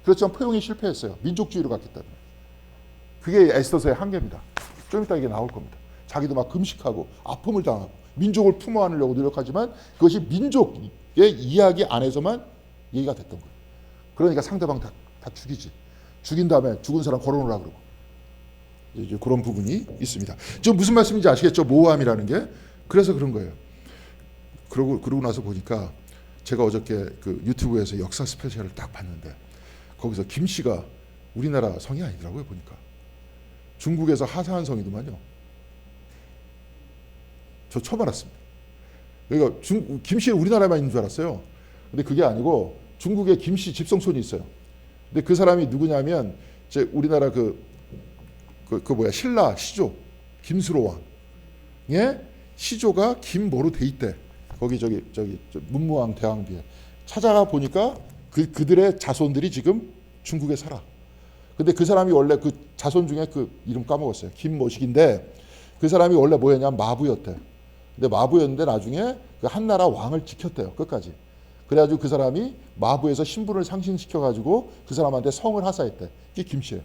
S1: 그렇지만 포용이 실패했어요. 민족주의로 갔기 때문에. 그게 에스더서의 한계입니다. 좀 이따 이게 나올 겁니다. 자기도 막 금식하고 아픔을 당하고 민족을 품어 안으려고 노력하지만 그것이 민족의 이야기 안에서만 얘기가 됐던 거예요. 그러니까 상대방 다 죽이지. 죽인 다음에 죽은 사람 걸어놓으라 그러고. 이제 그런 부분이 있습니다. 좀 무슨 말씀인지 아시겠죠? 모함이라는 게. 그래서 그런 거예요. 그러고 나서 보니까 제가 어저께 그 유튜브에서 역사 스페셜을 딱 봤는데 거기서 김 씨가 우리나라 성이 아니더라고요, 보니까. 중국에서 하사한 성이더만요. 저 처음 알았습니다. 그러니까 김 씨는 우리나라만 있는 줄 알았어요. 근데 그게 아니고 중국에 김 씨 집성촌이 있어요. 근데 그 사람이 누구냐면 우리나라 신라 시조 김수로 왕의 시조가 김뭐로 돼 있대. 거기 문무왕 대왕비에 찾아가 보니까 그들의 자손들이 지금 중국에 살아. 근데 그 사람이 원래 그 자손 중에 그 이름 까먹었어요. 김모식인데 그 사람이 원래 뭐였냐 마부였대. 근데 마부였는데 나중에 그 한나라 왕을 지켰대요. 끝까지. 그래가지고 그 사람이 마부에서 신분을 상승시켜가지고 그 사람한테 성을 하사했대. 이게 김씨예요.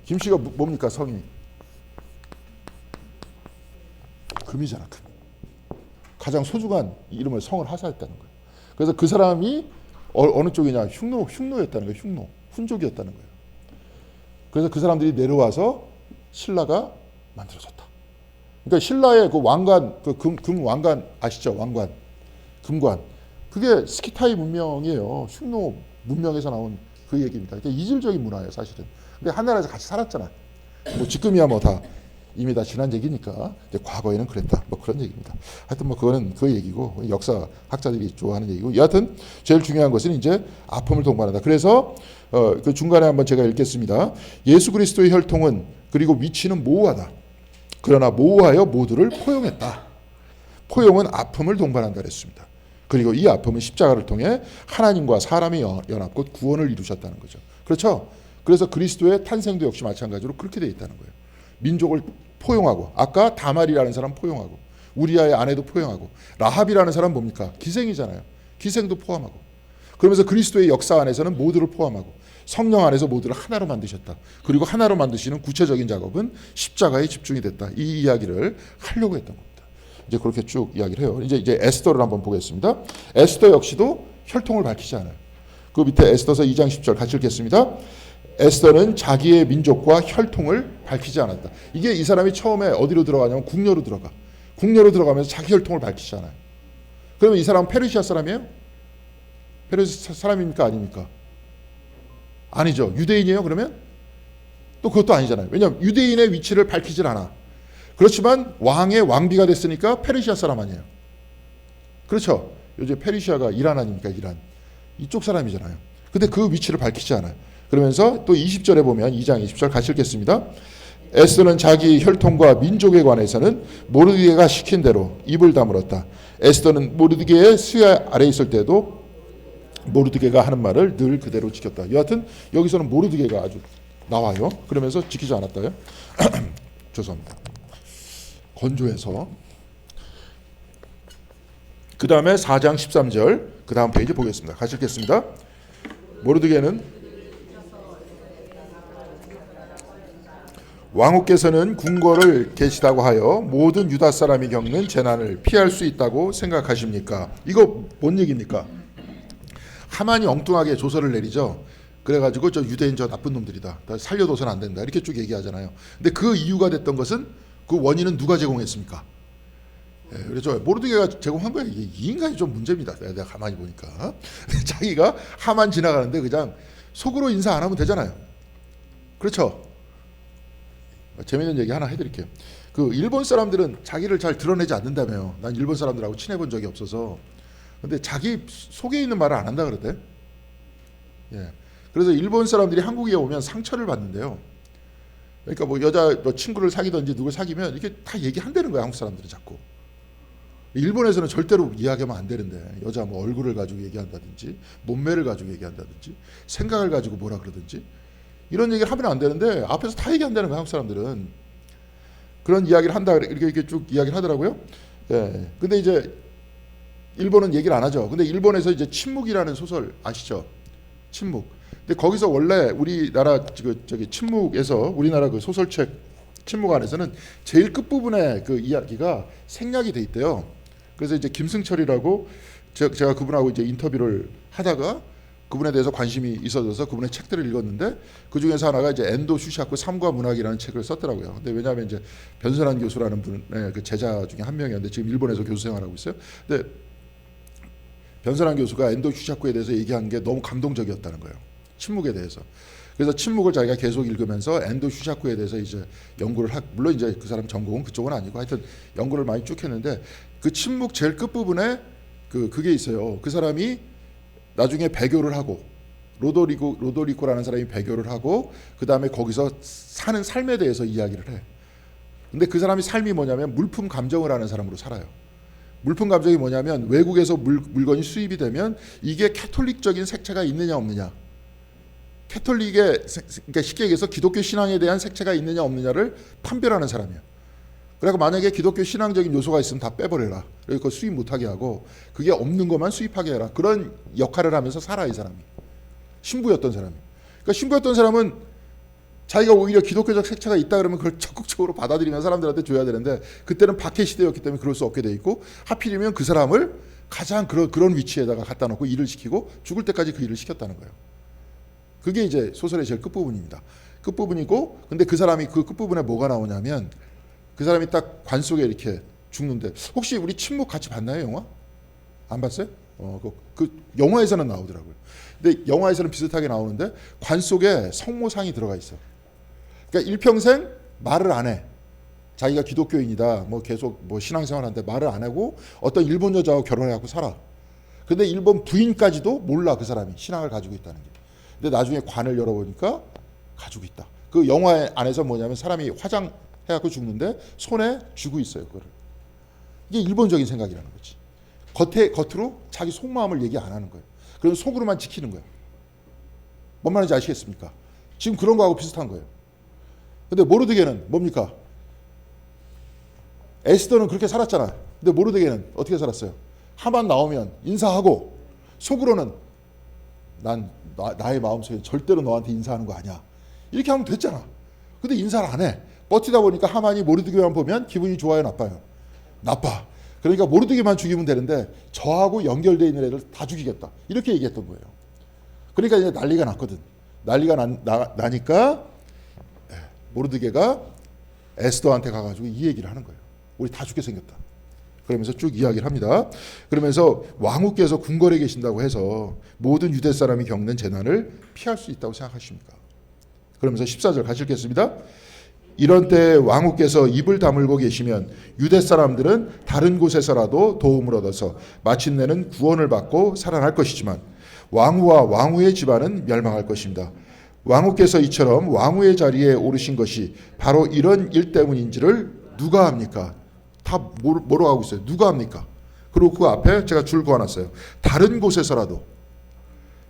S1: 김씨가 뭡니까 성이? 금이잖아. 금. 가장 소중한 이름을 성을 하사했다는 거예요. 그래서 그 사람이 어느 쪽이냐? 흉노였다는 거예요. 훈족이었다는 거예요. 그래서 그 사람들이 내려와서 신라가 만들어졌다. 그러니까 신라의 그 왕관, 그 금 왕관 아시죠? 왕관, 금관. 그게 스키타이 문명이에요. 흉노 문명에서 나온 그 얘기입니다. 그러니까 이질적인 문화예요, 사실은. 근데 한 나라에서 같이 살았잖아. 뭐 지금이야 뭐 다 이미 다 지난 얘기니까. 근데 과거에는 그랬다. 뭐 그런 얘기입니다. 하여튼 뭐 그거는 그 얘기고 역사 학자들이 좋아하는 얘기고. 여하튼 제일 중요한 것은 이제 아픔을 동반한다. 그래서 그 중간에 한번 제가 읽겠습니다. 예수 그리스도의 혈통은 그리고 위치는 모호하다. 그러나 모호하여 모두를 포용했다. 포용은 아픔을 동반한다 그랬습니다. 그리고 이 아픔은 십자가를 통해 하나님과 사람의 연합 곧 구원을 이루셨다는 거죠. 그렇죠? 그래서 그리스도의 탄생도 역시 마찬가지로 그렇게 되어 있다는 거예요. 민족을 포용하고, 아까 다말이라는 사람 포용하고, 우리아의 아내도 포용하고, 라합이라는 사람 뭡니까? 기생이잖아요. 기생도 포함하고. 그러면서 그리스도의 역사 안에서는 모두를 포함하고 성령 안에서 모두를 하나로 만드셨다. 그리고 하나로 만드시는 구체적인 작업은 십자가에 집중이 됐다. 이 이야기를 하려고 했던 겁니다. 이제 그렇게 쭉 이야기를 해요. 이제 에스더를 한번 보겠습니다. 에스더 역시도 혈통을 밝히지 않아요. 그 밑에 에스더서 2장 10절 같이 읽겠습니다. 에스더는 자기의 민족과 혈통을 밝히지 않았다. 이게 이 사람이 처음에 어디로 들어가냐면 궁녀로 들어가. 궁녀로 들어가면서 자기 혈통을 밝히지 않아요. 그러면 이 사람은 페르시아 사람이에요? 페르시아 사람입니까? 아닙니까? 아니죠. 유대인이에요? 그러면? 또 그것도 아니잖아요. 왜냐하면 유대인의 위치를 밝히질 않아. 그렇지만 왕의 왕비가 됐으니까 페르시아 사람 아니에요. 그렇죠. 요즘 페르시아가 이란 아닙니까? 이란. 이쪽 사람이잖아요. 근데 그 위치를 밝히지 않아요. 그러면서 또 20절에 보면 2장 20절 같이 읽겠습니다. 에스더는 자기 혈통과 민족에 관해서는 모르드게가 시킨 대로 입을 다물었다. 에스더는 모르드게의 수혜 아래 있을 때도 모르드게가 하는 말을 늘 그대로 지켰다. 여하튼 여기서는 모르드게가 아주 나와요. 그러면서 지키지 않았다요. 죄송합니다. 건조해서. 그 다음에 4장 13절 그 다음 페이지 보겠습니다. 같이 읽겠습니다. 모르드게는 왕후께서는 궁궐을 계시다고 하여 모든 유다 사람이 겪는 재난을 피할 수 있다고 생각하십니까? 이거 뭔 얘기입니까? 하만이 엉뚱하게 조서를 내리죠. 그래가지고 저 유대인 저 나쁜 놈들이다. 살려둬서는 안 된다. 이렇게 쭉 얘기하잖아요. 근데 그 이유가 됐던 것은 그 원인은 누가 제공했습니까? 예, 그래서 모르드게가 제공한 거예요. 이 인간이 좀 문제입니다. 내가 가만히 보니까 자기가 하만 지나가는데 그냥 속으로 인사 안 하면 되잖아요. 그렇죠? 재밌는 얘기 하나 해드릴게요. 그 일본 사람들은 자기를 잘 드러내지 않는다며요. 난 일본 사람들하고 친해본 적이 없어서. 근데 자기 속에 있는 말을 안 한다 그러대. 예. 그래서 일본 사람들이 한국에 오면 상처를 받는데요. 그러니까 뭐 여자 뭐 친구를 사귀든지 누굴 사귀면 이렇게 다 얘기한다는 거야. 한국 사람들은 자꾸. 일본에서는 절대로 이야기하면 안 되는데 여자 뭐 얼굴을 가지고 얘기한다든지 몸매를 가지고 얘기한다든지 생각을 가지고 뭐라 그러든지 이런 얘기를 하면 안 되는데 앞에서 다 얘기한다는 거야. 한국 사람들은. 그런 이야기를 한다 이렇게 쭉 이야기를 하더라고요. 예. 근데 이제 일본은 얘기를 안 하죠. 근데 일본에서 이제 침묵이라는 소설 아시죠? 침묵. 근데 거기서 원래 우리나라 저기 침묵에서 우리나라 그 소설책 침묵 안에서는 제일 끝 부분에 그 이야기가 생략이 돼 있대요. 그래서 이제 김승철이라고 제가 그분하고 이제 인터뷰를 하다가 그분에 대해서 관심이 있어져서 그분의 책들을 읽었는데 그 중에서 하나가 이제 엔도 슈샤쿠 삼과 문학이라는 책을 썼더라고요. 근데 왜냐하면 이제 변선한 교수라는 분의 그 제자 중에 한 명이었는데 지금 일본에서 교수 생활하고 있어요. 근데 변선한 교수가 엔도 슈샤쿠에 대해서 얘기한 게 너무 감동적이었다는 거예요. 침묵에 대해서. 그래서 침묵을 자기가 계속 읽으면서 엔도 슈샤쿠에 대해서 이제 연구를 물론 이제 그 사람 전공은 그쪽은 아니고 하여튼 연구를 많이 쭉 했는데 그 침묵 제일 끝 부분에 그게 있어요. 그 사람이 나중에 배교를 하고 로도리코라는 사람이 배교를 하고 그 다음에 거기서 사는 삶에 대해서 이야기를 해. 근데 그 사람이 삶이 뭐냐면 물품 감정을 하는 사람으로 살아요. 물품 감정이 뭐냐면 외국에서 물건이 수입이 되면 이게 캐톨릭적인 색채가 있느냐 없느냐. 캐톨릭의 그러니까 쉽게 얘기해서 기독교 신앙에 대한 색채가 있느냐 없느냐를 판별하는 사람이에요. 그러니까 만약에 기독교 신앙적인 요소가 있으면 다 빼버려라. 그러니까 수입 못하게 하고 그게 없는 것만 수입하게 해라. 그런 역할을 하면서 살아 이 사람이. 신부였던 사람이. 그러니까 신부였던 사람은 자기가 오히려 기독교적 색채가 있다 그러면 그걸 적극적으로 받아들이면 사람들한테 줘야 되는데 그때는 박해 시대였기 때문에 그럴 수 없게 돼 있고 하필이면 그 사람을 가장 그런 위치에다가 갖다 놓고 일을 시키고 죽을 때까지 그 일을 시켰다는 거예요. 그게 이제 소설의 제일 끝부분입니다. 끝부분이고 근데 그 사람이 그 끝부분에 뭐가 나오냐면 그 사람이 딱 관 속에 이렇게 죽는데 혹시 우리 침묵 같이 봤나요 영화? 안 봤어요? 그 영화에서는 나오더라고요. 근데 영화에서는 비슷하게 나오는데 관 속에 성모상이 들어가 있어. 그러니까 일평생 말을 안 해. 자기가 기독교인이다. 뭐 계속 뭐 신앙생활하는데 말을 안 하고 어떤 일본 여자하고 결혼해갖고 살아. 근데 일본 부인까지도 몰라 그 사람이 신앙을 가지고 있다는 게. 근데 나중에 관을 열어보니까 가지고 있다. 그 영화 안에서 뭐냐면 사람이 화장해갖고 죽는데 손에 쥐고 있어요 그거를. 이게 일본적인 생각이라는 거지. 겉으로 자기 속마음을 얘기 안 하는 거예요. 그럼 속으로만 지키는 거예요. 뭔 말인지 아시겠습니까? 지금 그런 거하고 비슷한 거예요. 근데 모르드게는 뭡니까? 에스더는 그렇게 살았잖아. 근데 모르드게는 어떻게 살았어요? 하만 나오면 인사하고 속으로는 나의 마음속에 절대로 너한테 인사하는 거 아니야. 이렇게 하면 됐잖아. 근데 인사를 안 해. 버티다 보니까 하만이 모르드게만 보면 기분이 좋아요, 나빠요? 나빠. 그러니까 모르드게만 죽이면 되는데 저하고 연결되어 있는 애들 다 죽이겠다. 이렇게 얘기했던 거예요. 그러니까 이제 난리가 났거든. 난리가 나니까 모르드게가 에스더한테 가가지고 이 얘기를 하는 거예요. 우리 다 죽게 생겼다. 그러면서 쭉 이야기를 합니다. 그러면서 왕후께서 궁궐에 계신다고 해서 모든 유대 사람이 겪는 재난을 피할 수 있다고 생각하십니까? 그러면서 14절 같이 읽겠습니다. 이런 때 왕후께서 입을 다물고 계시면 유대 사람들은 다른 곳에서라도 도움을 얻어서 마침내는 구원을 받고 살아날 것이지만 왕후와 왕후의 집안은 멸망할 것입니다. 왕후께서 이처럼 왕후의 자리에 오르신 것이 바로 이런 일 때문인지를 누가 합니까? 다 뭐로 하고 있어요? 누가 합니까? 그리고 그 앞에 제가 줄 그어놨어요. 다른 곳에서라도.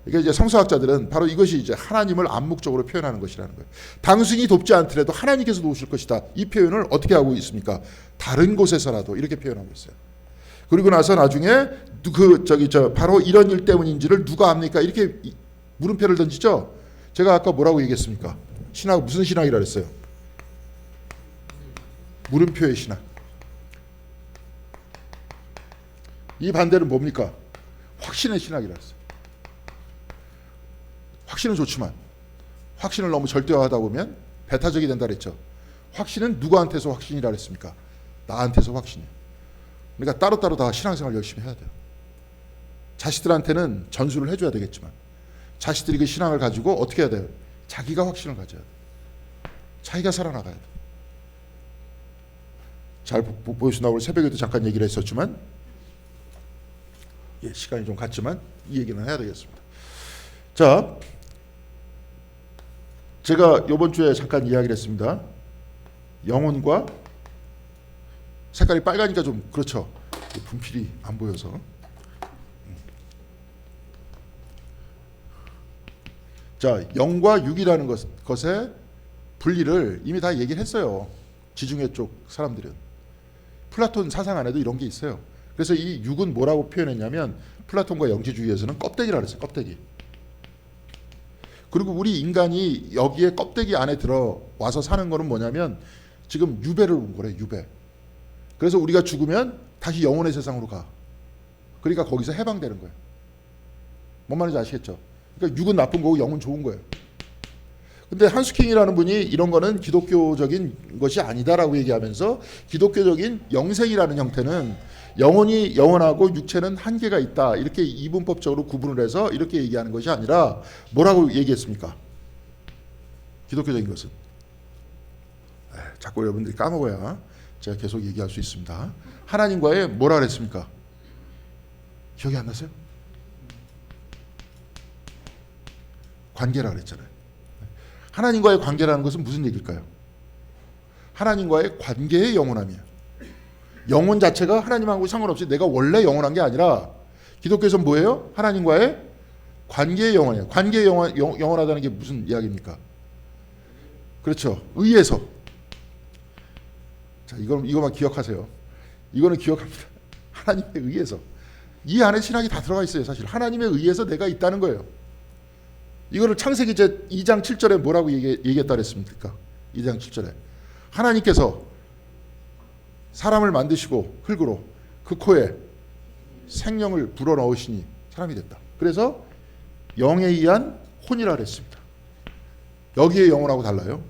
S1: 이게 이제 성서학자들은 바로 이것이 이제 하나님을 암묵적으로 표현하는 것이라는 거예요. 당신이 돕지 않더라도 하나님께서 도우실 것이다. 이 표현을 어떻게 하고 있습니까? 다른 곳에서라도 이렇게 표현하고 있어요. 그리고 나서 나중에 바로 이런 일 때문인지를 누가 압니까? 이렇게 물음표를 던지죠. 제가 아까 뭐라고 얘기했습니까? 신학 무슨 신학이라 그랬어요? 물음표의 신학. 이 반대는 뭡니까? 확신의 신학이라 했어요. 확신은 좋지만 확신을 너무 절대화하다 보면 배타적이 된다 그랬죠. 확신은 누구한테서 확신이라 그랬습니까? 나한테서 확신이에요. 그러니까 따로따로 다 신앙생활 열심히 해야 돼요. 자식들한테는 전수를 해줘야 되겠지만 자식들이 그 신앙을 가지고 어떻게 해야 돼요? 자기가 확신을 가져야 돼요. 자기가 살아나가야 돼요. 잘 보여주나 오늘 새벽에도 잠깐 얘기를 했었지만 시간이 좀 갔지만 이 얘기는 해야 되겠습니다. 자, 제가 이번 주에 잠깐 이야기를 했습니다. 영혼과 색깔이 빨가니까 좀 그렇죠. 분필이 안 보여서. 자, 영과 육이라는 것의 분리를 이미 다 얘기를 했어요. 지중해 쪽 사람들은. 플라톤 사상 안에도 이런 게 있어요. 그래서 이 육은 뭐라고 표현했냐면 플라톤과 영지주의에서는 껍데기라 그랬어요. 껍데기. 그리고 우리 인간이 여기에 껍데기 안에 들어와서 사는 거는 뭐냐면 지금 유배를 온 거래. 유배. 그래서 우리가 죽으면 다시 영혼의 세상으로 가. 그러니까 거기서 해방되는 거예요. 뭔 말인지 아시겠죠? 그러니까 육은 나쁜 거고 영은 좋은 거예요. 근데 한스킹이라는 분이 이런 거는 기독교적인 것이 아니다라고 얘기하면서 기독교적인 영생이라는 형태는 영혼이 영원하고 육체는 한계가 있다. 이렇게 이분법적으로 구분을 해서 이렇게 얘기하는 것이 아니라 뭐라고 얘기했습니까? 기독교적인 것은. 자꾸 여러분들이 까먹어야 제가 계속 얘기할 수 있습니다. 하나님과의 뭐라 그랬습니까? 기억이 안 나세요? 관계라 그랬잖아요. 하나님과의 관계라는 것은 무슨 얘기일까요? 하나님과의 관계의 영원함이에요. 영혼 자체가 하나님하고 상관없이 내가 원래 영원한 게 아니라 기독교에서는 뭐예요? 하나님과의 관계의 영원이에요. 관계의 영원하다는 게 무슨 이야기입니까? 그렇죠. 의에서. 자, 이거만 기억하세요. 이거는 기억합니다. 하나님에 의해서. 이 안에 신학이 다 들어가 있어요. 사실 하나님에 의해서 내가 있다는 거예요. 이거를 창세기 제 2장 7절에 뭐라고 얘기했다 그랬습니까? 2장 7절에 하나님께서 사람을 만드시고 흙으로 그 코에 생명을 불어넣으시니 사람이 됐다. 그래서 영에 의한 혼이라 그랬습니다. 여기에 영혼하고 달라요.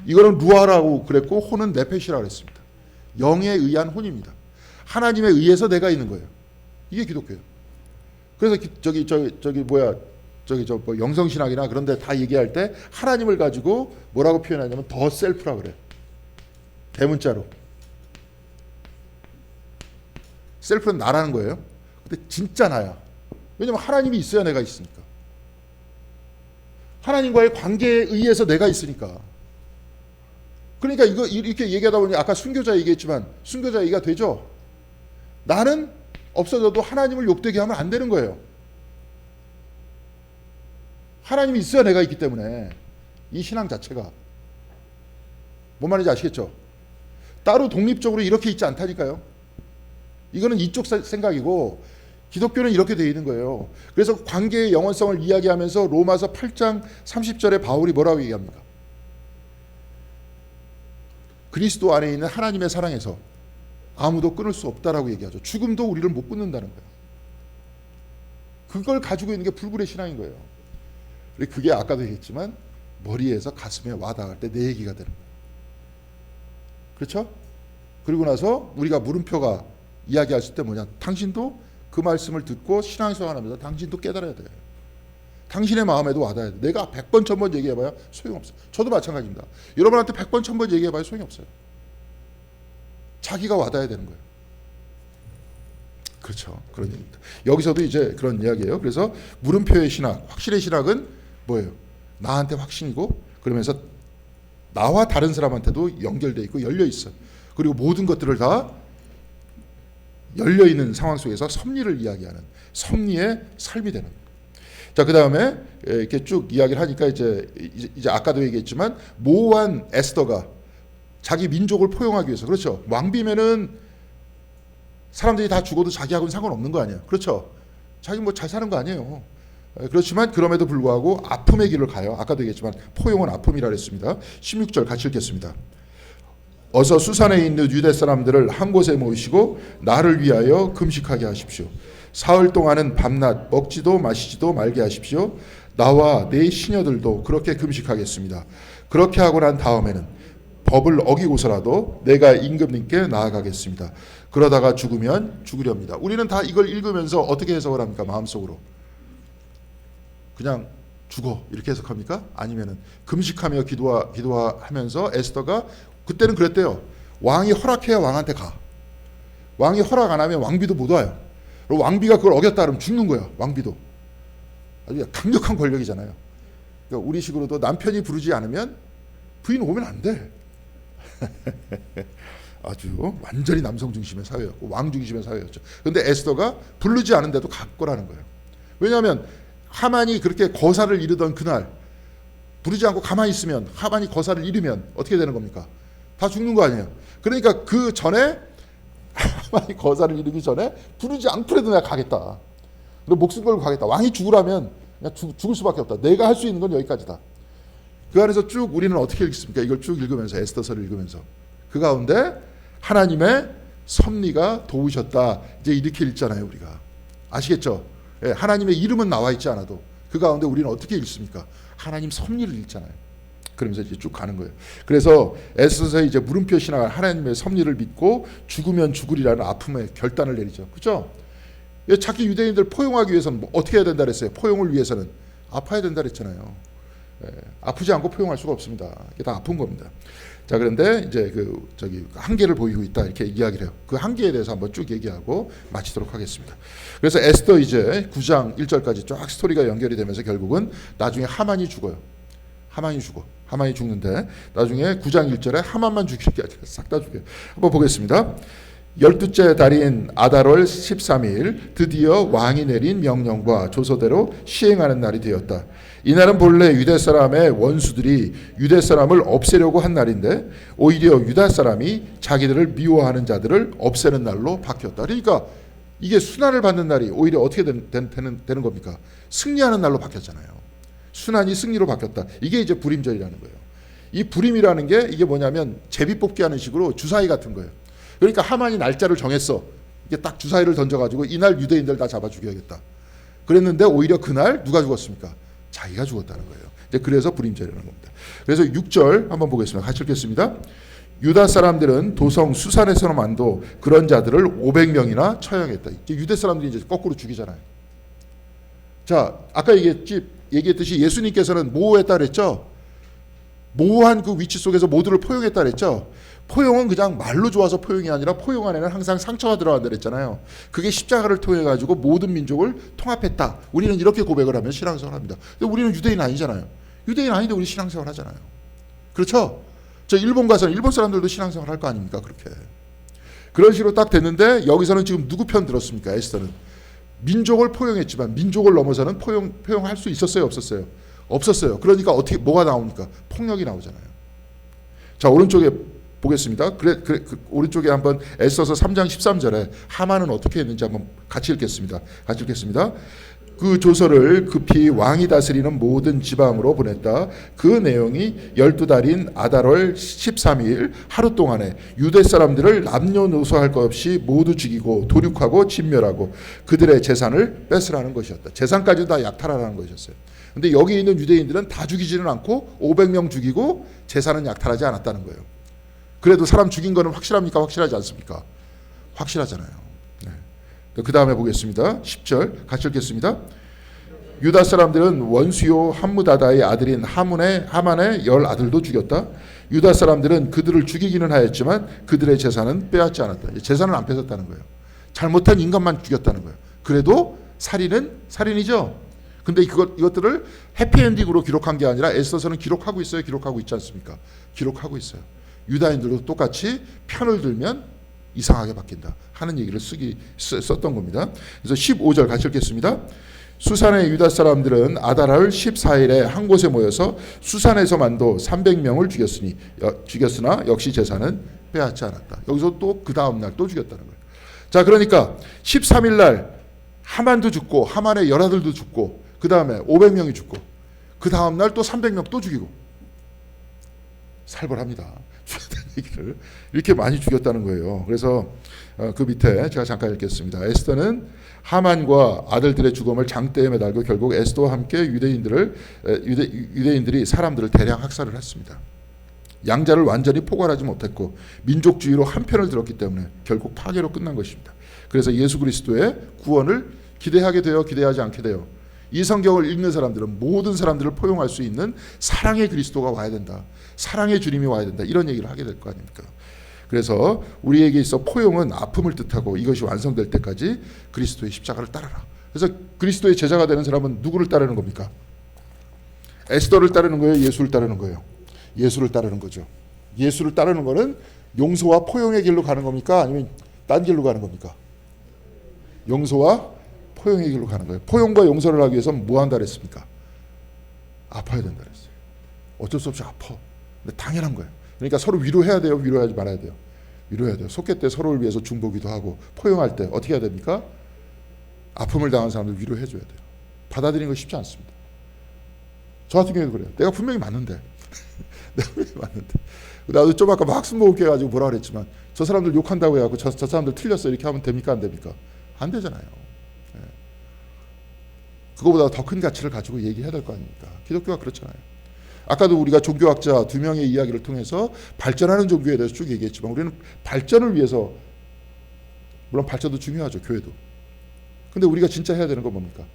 S1: 이거는 루아라고 그랬고 혼은 네페시라고 그랬습니다. 영에 의한 혼입니다. 하나님에 의해서 내가 있는 거예요. 이게 기독교예요. 그래서 뭐 영성신학이나 그런 데 다 얘기할 때 하나님을 가지고 뭐라고 표현하냐면 더 셀프라 그래요. 대문자로. 셀프는 나라는 거예요. 근데 진짜 나야. 왜냐면 하나님이 있어야 내가 있으니까. 하나님과의 관계에 의해서 내가 있으니까. 그러니까 이거 이렇게 얘기하다 보니 아까 순교자 얘기했지만 순교자 얘기가 되죠. 나는 없어져도 하나님을 욕되게 하면 안 되는 거예요. 하나님이 있어야 내가 있기 때문에 이 신앙 자체가 뭔 말인지 아시겠죠? 따로 독립적으로 이렇게 있지 않다니까요. 이거는 이쪽 생각이고 기독교는 이렇게 되어 있는 거예요. 그래서 관계의 영원성을 이야기하면서 로마서 8장 30절에 바울이 뭐라고 얘기합니까? 그리스도 안에 있는 하나님의 사랑에서 아무도 끊을 수 없다라고 얘기하죠. 죽음도 우리를 못 끊는다는 거예요. 그걸 가지고 있는 게 불굴의 신앙인 거예요. 그게 아까도 얘기했지만 머리에서 가슴에 와닿을 때 내 얘기가 되는 거예요. 그렇죠? 그리고 나서 우리가 물음표가 이야기했을 때 뭐냐? 당신도 그 말씀을 듣고 신앙생활하면서 당신도 깨달아야 돼요. 당신의 마음에도 와닿아야 돼. 내가 100번 1000번 얘기해봐야 소용없어요. 저도 마찬가지입니다. 여러분한테 100번 1000번 얘기해봐야 소용이 없어요. 자기가 와닿아야 되는 거예요. 그렇죠. 그런 얘기입니다. 여기서도 이제 그런 이야기예요. 그래서 물음표의 신학, 확실의 신학은 뭐예요? 나한테 확신이고 그러면서 나와 다른 사람한테도 연결돼 있고 열려 있어. 그리고 모든 것들을 다 열려 있는 상황 속에서 섭리를 이야기하는 섭리의 삶이 되는. 자, 그 다음에 이렇게 쭉 이야기를 하니까 이제 아까도 얘기했지만 모호한 에스더가 자기 민족을 포용하기 위해서, 그렇죠? 왕비면은 사람들이 다 죽어도 자기하고는 상관없는 거 아니에요. 그렇죠? 자기 뭐 잘 사는 거 아니에요. 그렇지만 그럼에도 불구하고 아픔의 길을 가요. 아까도 얘기했지만 포용은 아픔이라 그랬습니다. 16절 같이 읽겠습니다. 어서 수산에 있는 유대 사람들을 한 곳에 모이시고 나를 위하여 금식하게 하십시오. 사흘 동안은 밤낮 먹지도 마시지도 말게 하십시오. 나와 내 시녀들도 그렇게 금식하겠습니다. 그렇게 하고 난 다음에는 법을 어기고서라도 내가 임금님께 나아가겠습니다. 그러다가 죽으면 죽으렵니다. 우리는 다 이걸 읽으면서 어떻게 해석을 합니까? 마음속으로 그냥 죽어 이렇게 해석합니까? 아니면은 금식하며 기도하면서 에스더가 그때는 그랬대요. 왕이 허락해야 왕한테 가. 왕이 허락 안 하면 왕비도 못 와요. 그리고 왕비가 그걸 어겼다 그러면 죽는 거야. 왕비도. 아주 강력한 권력이잖아요. 그러니까 우리식으로도 남편이 부르지 않으면 부인 오면 안 돼. 아주 완전히 남성 중심의 사회였고 왕 중심의 사회였죠. 그런데 에스더가 부르지 않은데도 갈 거라는 거예요. 왜냐하면 하만이 그렇게 거사를 이루던 그날 부르지 않고 가만히 있으면 하만이 거사를 이루면 어떻게 되는 겁니까? 다 죽는 거 아니에요. 그러니까 그 전에 하만이 거사를 이루기 전에 부르지 않더라도 내가 가겠다. 그리고 목숨 걸고 가겠다. 왕이 죽으라면 그냥 죽을 수밖에 없다. 내가 할 수 있는 건 여기까지다. 그 안에서 쭉 우리는 어떻게 읽습니까? 이걸 쭉 읽으면서 에스더서를 읽으면서 그 가운데 하나님의 섭리가 도우셨다. 이제 이렇게 읽잖아요. 우리가 아시겠죠? 예, 하나님의 이름은 나와 있지 않아도 그 가운데 우리는 어떻게 읽습니까? 하나님 섭리를 읽잖아요. 그러면서 이제 쭉 가는 거예요. 그래서 에스더서의 이제 물음표 신앙을 하나님의 섭리를 믿고 죽으면 죽으리라는 아픔의 결단을 내리죠. 그렇죠? 자기 유대인들 포용하기 위해서는 뭐 어떻게 해야 된다 그랬어요? 포용을 위해서는 아파야 된다 그랬잖아요. 예, 아프지 않고 포용할 수가 없습니다. 이게 다 아픈 겁니다. 자, 그런데 이제 한계를 보이고 있다 이렇게 이야기를 해요. 그 한계에 대해서 한번 쭉 얘기하고 마치도록 하겠습니다. 그래서 에스더 이제 9장 1절까지 쫙 스토리가 연결이 되면서 결국은 나중에 하만이 죽어요. 하만이 죽는데 나중에 9장 1절에 하만만 죽이는 게 아니라 싹 다 죽여요. 한번 보겠습니다. 12째 달인 아달월 13일 드디어 왕이 내린 명령과 조서대로 시행하는 날이 되었다. 이날은 본래 유대 사람의 원수들이 유대 사람을 없애려고 한 날인데 오히려 유다 사람이 자기들을 미워하는 자들을 없애는 날로 바뀌었다. 그러니까 이게 순환을 받는 날이 오히려 어떻게 되는 겁니까? 승리하는 날로 바뀌었잖아요. 순환이 승리로 바뀌었다. 이게 이제 불임절이라는 거예요. 이 불임이라는 게 이게 뭐냐면 제비 뽑기 하는 식으로 주사위 같은 거예요. 그러니까 하만이 날짜를 정했어. 이게 딱 주사위를 던져가지고 이날 유대인들 다 잡아 죽여야겠다. 그랬는데 오히려 그날 누가 죽었습니까? 자기가 죽었다는 거예요. 이제 그래서 불임절이라는 겁니다. 그래서 6절 한번 보겠습니다. 같이 읽겠습니다. 유다 사람들은 도성 수산에서만도 그런 자들을 500명이나 처형했다. 유대 사람들이 이제 거꾸로 죽이잖아요. 자, 아까 얘기했듯이 예수님께서는 모호했다 그랬죠. 모호한 그 위치 속에서 모두를 포용했다 그랬죠. 포용은 그냥 말로 좋아서 포용이 아니라 포용 안에는 항상 상처가 들어간다 그랬잖아요. 그게 십자가를 통해 가지고 모든 민족을 통합했다. 우리는 이렇게 고백을 하면 신앙생활을 합니다. 근데 우리는 유대인 아니잖아요. 유대인 아닌데 우리 신앙생활 하잖아요. 그렇죠? 저 일본 가서는 일본 사람들도 신앙생활 할 거 아닙니까? 그렇게. 그런 식으로 딱 됐는데 여기서는 지금 누구 편 들었습니까? 에스더는. 민족을 포용했지만 민족을 넘어서는 포용할 수 있었어요? 없었어요? 없었어요. 그러니까 어떻게 뭐가 나옵니까? 폭력이 나오잖아요. 자, 오른쪽에 보겠습니다. 오른쪽에 한번 에스더서 3장 13절에 하만은 어떻게 했는지 한번 같이 읽겠습니다. 같이 읽겠습니다. 그 조서를 급히 왕이 다스리는 모든 지방으로 보냈다. 그 내용이 12달인 아달월 13일 하루 동안에 유대 사람들을 남녀노소할 것 없이 모두 죽이고 도륙하고 진멸하고 그들의 재산을 뺏으라는 것이었다. 재산까지 다 약탈하라는 것이었어요. 근데 여기 있는 유대인들은 다 죽이지는 않고 500명 죽이고 재산은 약탈하지 않았다는 거예요. 그래도 사람 죽인 거는 확실합니까? 확실하지 않습니까? 확실하잖아요. 그 다음에 보겠습니다. 10절 같이 읽겠습니다. 유다 사람들은 원수요 함무다다의 아들인 하만의 10 아들도 죽였다. 유다 사람들은 그들을 죽이기는 하였지만 그들의 재산은 빼앗지 않았다. 재산을 안 뺏었다는 거예요. 잘못한 인간만 죽였다는 거예요. 그래도 살인은 살인이죠. 근데 이것들을 해피엔딩으로 기록한 게 아니라 에스더서는 기록하고 있어요. 기록하고 있지 않습니까? 기록하고 있어요. 유다인들도 똑같이 편을 들면 이상하게 바뀐다 하는 얘기를 썼던 겁니다. 그래서 15절 같이 읽겠습니다. 수산의 유다 사람들은 아달월 14일에 한 곳에 모여서 수산에서만도 300명을 죽였으나 역시 재산은 빼앗지 않았다. 여기서 또 그 다음 날 또 죽였다는 거예요. 자, 그러니까 13일 날 하만도 죽고 하만의 열아들도 죽고 그 다음에 500명이 죽고 그 다음 날 또 300명 또 죽이고 살벌합니다. 얘기를 이렇게 많이 죽였다는 거예요. 그래서 그 밑에 제가 잠깐 읽겠습니다. 에스더는 하만과 아들들의 죽음을 장대에 매달고 결국 에스더와 함께 유대인들이 사람들을 대량 학살을 했습니다. 양자를 완전히 포괄하지 못했고 민족주의로 한편을 들었기 때문에 결국 파괴로 끝난 것입니다. 그래서 예수 그리스도의 구원을 기대하게 되어 기대하지 않게 되어 이 성경을 읽는 사람들은 모든 사람들을 포용할 수 있는 사랑의 그리스도가 와야 된다. 사랑의 주님이 와야 된다. 이런 얘기를 하게 될 거 아닙니까? 그래서 우리에게 있어 포용은 아픔을 뜻하고 이것이 완성될 때까지 그리스도의 십자가를 따르라. 그래서 그리스도의 제자가 되는 사람은 누구를 따르는 겁니까? 에스더를 따르는 거예요? 예수를 따르는 거예요? 예수를 따르는 거죠. 예수를 따르는 거는 용서와 포용의 길로 가는 겁니까? 아니면 딴 길로 가는 겁니까? 용서와 포용의 길로 가는 거예요. 포용과 용서를 하기 위해서는 뭐 한다 그랬습니까? 아파야 된다 그랬어요. 어쩔 수 없이 아파. 근데 당연한 거예요. 그러니까 서로 위로해야 돼요? 위로하지 말아야 돼요? 위로해야 돼요. 속죄 때 서로를 위해서 중보기도 하고 포용할 때 어떻게 해야 됩니까? 아픔을 당한 사람들 위로해 줘야 돼요. 받아들이는 거 쉽지 않습니다. 저 같은 경우도 그래요. 내가 분명히 맞는데 나도 좀 아까 막 학습 먹을게 가지고 뭐라 그랬지만 저 사람들 욕한다고 해갖고 저 사람들 틀렸어 이렇게 하면 됩니까? 안 됩니까? 안 되잖아요. 네. 그거보다 더 큰 가치를 가지고 얘기해야 될 거 아닙니까? 기독교가 그렇잖아요. 아까도 우리가 종교학자 2명의 이야기를 통해서 발전하는 종교에 대해서 쭉 얘기했지만 우리는 발전을 위해서 물론 발전도 중요하죠. 교회도. 근데 우리가 진짜 해야 되는 건 뭡니까?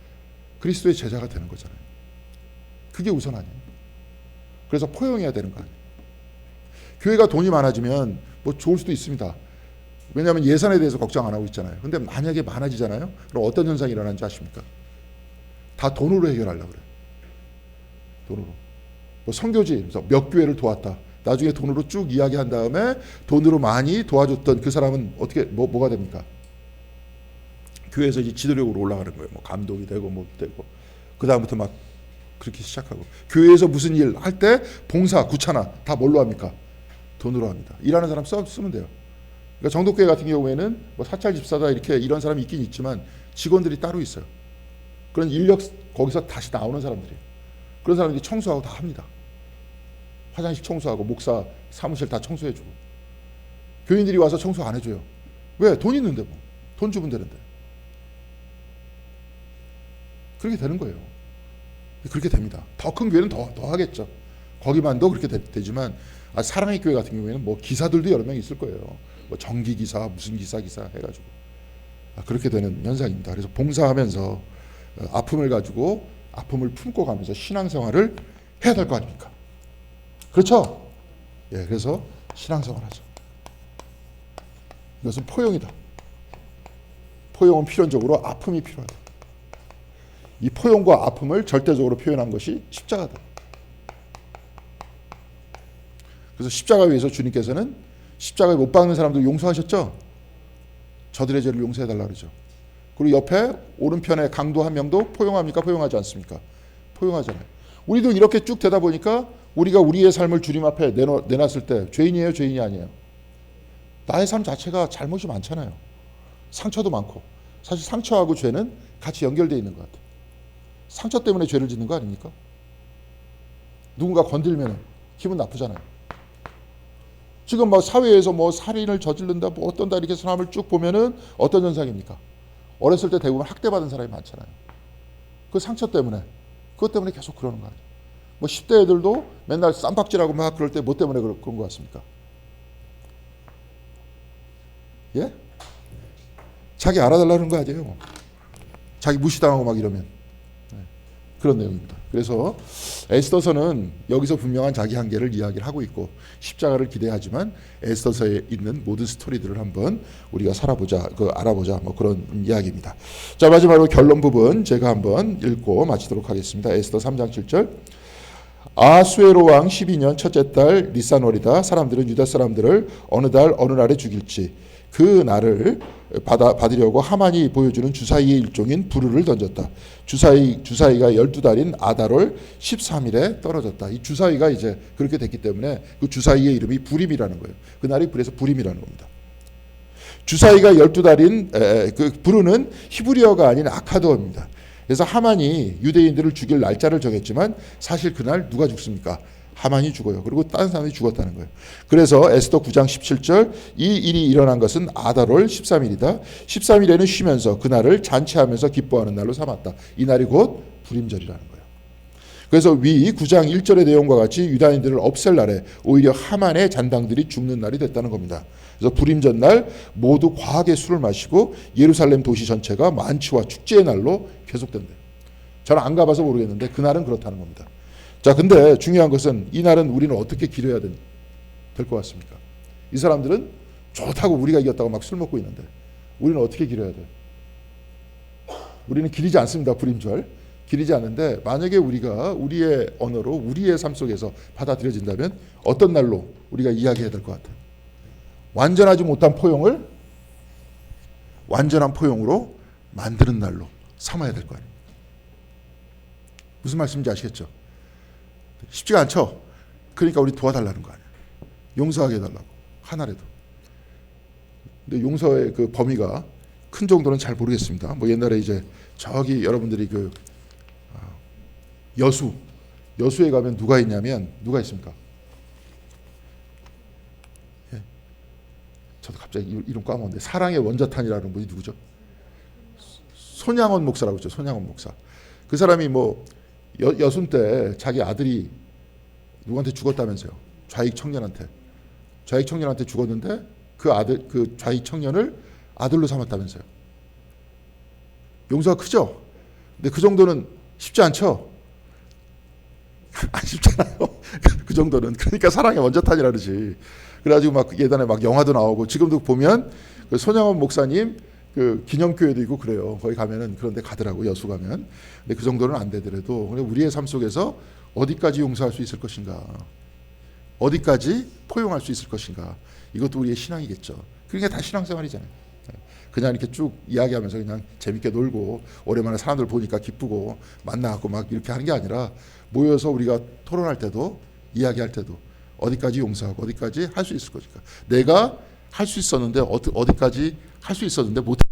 S1: 그리스도의 제자가 되는 거잖아요. 그게 우선 아니에요. 그래서 포용해야 되는 거 아니에요. 교회가 돈이 많아지면 뭐 좋을 수도 있습니다. 왜냐하면 예산에 대해서 걱정 안 하고 있잖아요. 근데 만약에 많아지잖아요. 그럼 어떤 현상이 일어나는지 아십니까? 다 돈으로 해결하려고 그래요. 돈으로. 뭐 선교지 몇 교회를 도왔다. 나중에 돈으로 쭉 이야기한 다음에 돈으로 많이 도와줬던 그 사람은 어떻게 뭐가 됩니까? 교회에서 이제 지도력으로 올라가는 거예요. 뭐 감독이 되고 뭐 되고 그 다음부터 막 그렇게 시작하고 교회에서 무슨 일 할 때 봉사 구차나 다 뭘로 합니까? 돈으로 합니다. 일하는 사람 쓰면 돼요. 그러니까 정독교회 같은 경우에는 뭐 사찰 집사다 이렇게 이런 사람이 있긴 있지만 직원들이 따로 있어요. 그런 인력 거기서 다시 나오는 사람들이에요. 그런 사람들이 청소하고 다 합니다. 화장실 청소하고 목사 사무실 다 청소해주고. 교인들이 와서 청소 안 해줘요. 왜? 돈 있는데 뭐. 돈 주면 되는데. 그렇게 되는 거예요. 그렇게 됩니다. 더 큰 교회는 더 하겠죠. 거기만도 그렇게 되지만 사랑의 교회 같은 경우에는 뭐 기사들도 여러 명 있을 거예요. 뭐 전기 기사, 무슨 기사 해가지고 그렇게 되는 현상입니다. 그래서 봉사하면서 아픔을 가지고 아픔을 품고 가면서 신앙생활을 해야 될 거 아닙니까? 그렇죠? 예, 그래서 신앙생활하죠. 이것은 포용이다. 포용은 필연적으로 아픔이 필요하다. 이 포용과 아픔을 절대적으로 표현한 것이 십자가다. 그래서 십자가 위에서 주님께서는 십자가에 못 박는 사람들 용서하셨죠? 저들의 죄를 용서해달라 그러죠. 그리고 옆에 오른편에 강도 한 명도 포용합니까? 포용하지 않습니까? 포용하잖아요. 우리도 이렇게 쭉 되다 보니까 우리가 우리의 삶을 주님 앞에 내놨을 때 죄인이에요? 죄인이 아니에요? 나의 삶 자체가 잘못이 많잖아요. 상처도 많고. 사실 상처하고 죄는 같이 연결되어 있는 것 같아요. 상처 때문에 죄를 짓는 거 아닙니까? 누군가 건들면 기분 나쁘잖아요. 지금 막 사회에서 뭐 살인을 저지른다, 뭐 어떤다 이렇게 사람을 쭉 보면은 어떤 현상입니까? 어렸을 때 대부분 학대받은 사람이 많잖아요. 그 상처 때문에, 그것 때문에 계속 그러는 거 아니에요. 뭐 10대 애들도 맨날 쌈박질하고 막 그럴 때 뭐 때문에 그런 것 같습니까? 예? 자기 알아달라는 거 아니에요. 자기 무시당하고 막 이러면. 그런 내용입니다. 그래서 에스더서는 여기서 분명한 자기 한계를 이야기를 하고 있고 십자가를 기대하지만 에스더서에 있는 모든 스토리들을 한번 우리가 알아보자 뭐 그런 이야기입니다. 자, 마지막으로 결론 부분 제가 한번 읽고 마치도록 하겠습니다. 에스더 3장 7절. 아수에로 왕 12년 첫째 달 니산월이다. 사람들은 유다 사람들을 어느 달 어느 날에 죽일지 그 날을 받으려고 하만이 보여주는 주사위의 일종인 부르를 던졌다. 주사위가 12달인 아달월 13일에 떨어졌다. 이 주사위가 이제 그렇게 됐기 때문에 그 주사위의 이름이 부림이라는 거예요. 그날이 그래서 부림이라는 겁니다. 주사위가 12달인 그 부르는 히브리어가 아닌 아카드어입니다. 그래서 하만이 유대인들을 죽일 날짜를 정했지만 사실 그날 누가 죽습니까? 하만이 죽어요. 그리고 다른 사람이 죽었다는 거예요. 그래서 에스더 9장 17절 이 일이 일어난 것은 아달월 13일이다. 13일에는 쉬면서 그날을 잔치하면서 기뻐하는 날로 삼았다. 이 날이 곧 불임절이라는 거예요. 그래서 위 9장 1절의 내용과 같이 유다인들을 없앨 날에 오히려 하만의 잔당들이 죽는 날이 됐다는 겁니다. 그래서 불임절 날 모두 과하게 술을 마시고 예루살렘 도시 전체가 만취와 축제의 날로 계속된대요. 저는 안 가봐서 모르겠는데 그날은 그렇다는 겁니다. 자, 근데 중요한 것은 이 날은 우리는 어떻게 기려야 될 것 같습니까? 이 사람들은 좋다고 우리가 이겼다고 막 술 먹고 있는데 우리는 어떻게 기려야 돼? 우리는 기리지 않습니다. 불임절. 기리지 않는데 만약에 우리가 우리의 언어로 우리의 삶 속에서 받아들여진다면 어떤 날로 우리가 이야기해야 될 것 같아요? 완전하지 못한 포용을 완전한 포용으로 만드는 날로 삼아야 될 거 아니에요. 무슨 말씀인지 아시겠죠? 쉽지가 않죠. 그러니까 우리 도와달라는 거 아니에요. 용서하게 해달라고 하나라도. 근데 용서의 그 범위가 큰 정도는 잘 모르겠습니다. 뭐 옛날에 이제 저기 여러분들이 그 여수에 가면 누가 있냐면 누가 있습니까? 예. 저도 갑자기 이름 까먹었는데 사랑의 원자탄이라는 분이 누구죠? 손양원 목사라고 했죠. 손양원 목사. 그 사람이 뭐 여순 때 자기 아들이 누구한테 죽었다면서요. 좌익 청년한테 죽었는데 그 좌익 청년을 아들로 삼았다면서요. 용서가 크죠? 근데 그 정도는 쉽지 않죠? 안 쉽잖아요. 그 정도는. 그러니까 사랑의 원자탄이라 그러지. 그래가지고 막 예전에 막 영화도 나오고 지금도 보면 그 손양원 목사님 그 기념교회도 있고 그래요. 거기 가면은 그런데 가더라고 여수 가면. 근데 그 정도는 안 되더라도 우리의 삶 속에서 어디까지 용서할 수 있을 것인가, 어디까지 포용할 수 있을 것인가. 이것도 우리의 신앙이겠죠. 그러니까 다 신앙생활이잖아요. 그냥 이렇게 쭉 이야기하면서 그냥 재밌게 놀고 오랜만에 사람들 보니까 기쁘고 만나갖고 막 이렇게 하는 게 아니라 모여서 우리가 토론할 때도 이야기할 때도 어디까지 용서하고 어디까지 할 수 있을 것인가. 내가 할 수 있었는데 어디까지 할 수 있었는데 못하라.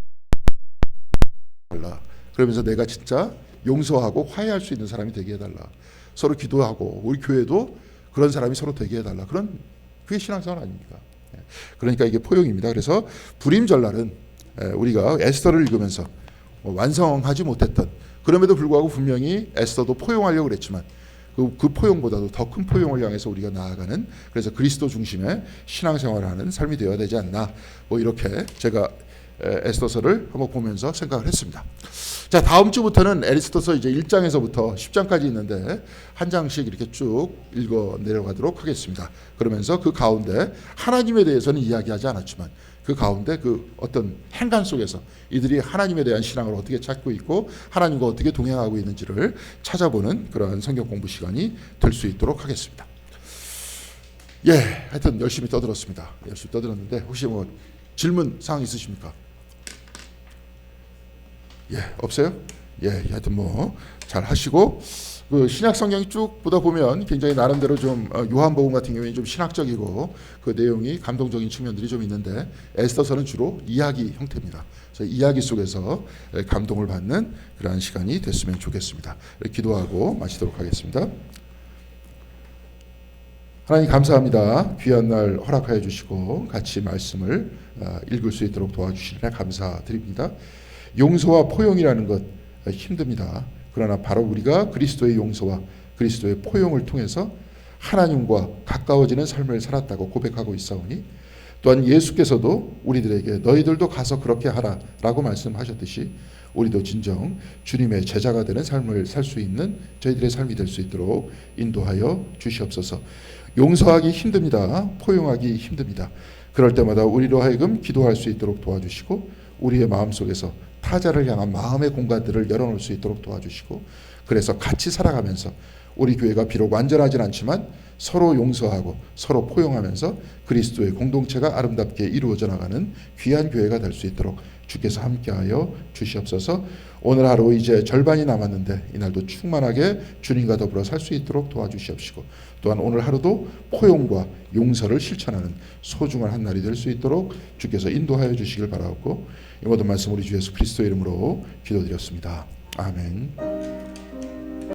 S1: 그러면서 내가 진짜 용서하고 화해할 수 있는 사람이 되게 해달라. 서로 기도하고 우리 교회도 그런 사람이 서로 되게 해달라. 그게 신앙생활 아닙니까? 그러니까 이게 포용입니다. 그래서 불임절날은 우리가 에스더를 읽으면서 완성하지 못했던, 그럼에도 불구하고 분명히 에스더도 포용하려고 그랬지만 그 포용보다도 더 큰 포용을 향해서 우리가 나아가는, 그래서 그리스도 중심의 신앙생활을 하는 삶이 되어야 되지 않나, 이렇게 제가 에스더서를 한번 보면서 생각을 했습니다. 자, 다음 주부터는 에스더서 이제 1장에서부터 10장까지 있는데 한 장씩 이렇게 쭉 읽어 내려가도록 하겠습니다. 그러면서 그 가운데 하나님에 대해서는 이야기하지 않았지만 그 가운데 그 어떤 행간 속에서 이들이 하나님에 대한 신앙을 어떻게 찾고 있고 하나님과 어떻게 동행하고 있는지를 찾아보는 그러한 성경 공부 시간이 될 수 있도록 하겠습니다. 예, 하여튼 열심히 떠들었습니다. 열심히 떠들었는데 혹시 질문 사항 있으십니까? 예, 없어요? 예, 하여튼 잘 하시고, 그 신약 성경이 쭉 보다 보면 굉장히 나름대로 좀 요한복음 같은 경우에 좀 신학적이고 그 내용이 감동적인 측면들이 좀 있는데 에스더서는 주로 이야기 형태입니다. 그래서 이야기 속에서 감동을 받는 그러한 시간이 됐으면 좋겠습니다. 기도하고 마치도록 하겠습니다. 하나님 감사합니다. 귀한 날 허락하여 주시고 같이 말씀을 읽을 수 있도록 도와주시느라 감사드립니다. 용서와 포용이라는 것 힘듭니다. 그러나 바로 우리가 그리스도의 용서와 그리스도의 포용을 통해서 하나님과 가까워지는 삶을 살았다고 고백하고 있사오니, 또한 예수께서도 우리들에게 너희들도 가서 그렇게 하라 라고 말씀하셨듯이 우리도 진정 주님의 제자가 되는 삶을 살 수 있는 저희들의 삶이 될 수 있도록 인도하여 주시옵소서. 용서하기 힘듭니다. 포용하기 힘듭니다. 그럴 때마다 우리로 하여금 기도할 수 있도록 도와주시고 우리의 마음속에서 타자를 향한 마음의 공간들을 열어놓을 수 있도록 도와주시고, 그래서 같이 살아가면서 우리 교회가 비록 완전하진 않지만 서로 용서하고 서로 포용하면서 그리스도의 공동체가 아름답게 이루어져 나가는 귀한 교회가 될 수 있도록 주께서 함께하여 주시옵소서. 오늘 하루 이제 절반이 남았는데 이날도 충만하게 주님과 더불어 살 수 있도록 도와주시옵시고, 또한 오늘 하루도 포용과 용서를 실천하는 소중한 한 날이 될 수 있도록 주께서 인도하여 주시길 바라옵고, 이 모든 말씀 우리 주 예수 그리스도의 이름으로 기도드렸습니다. 아멘.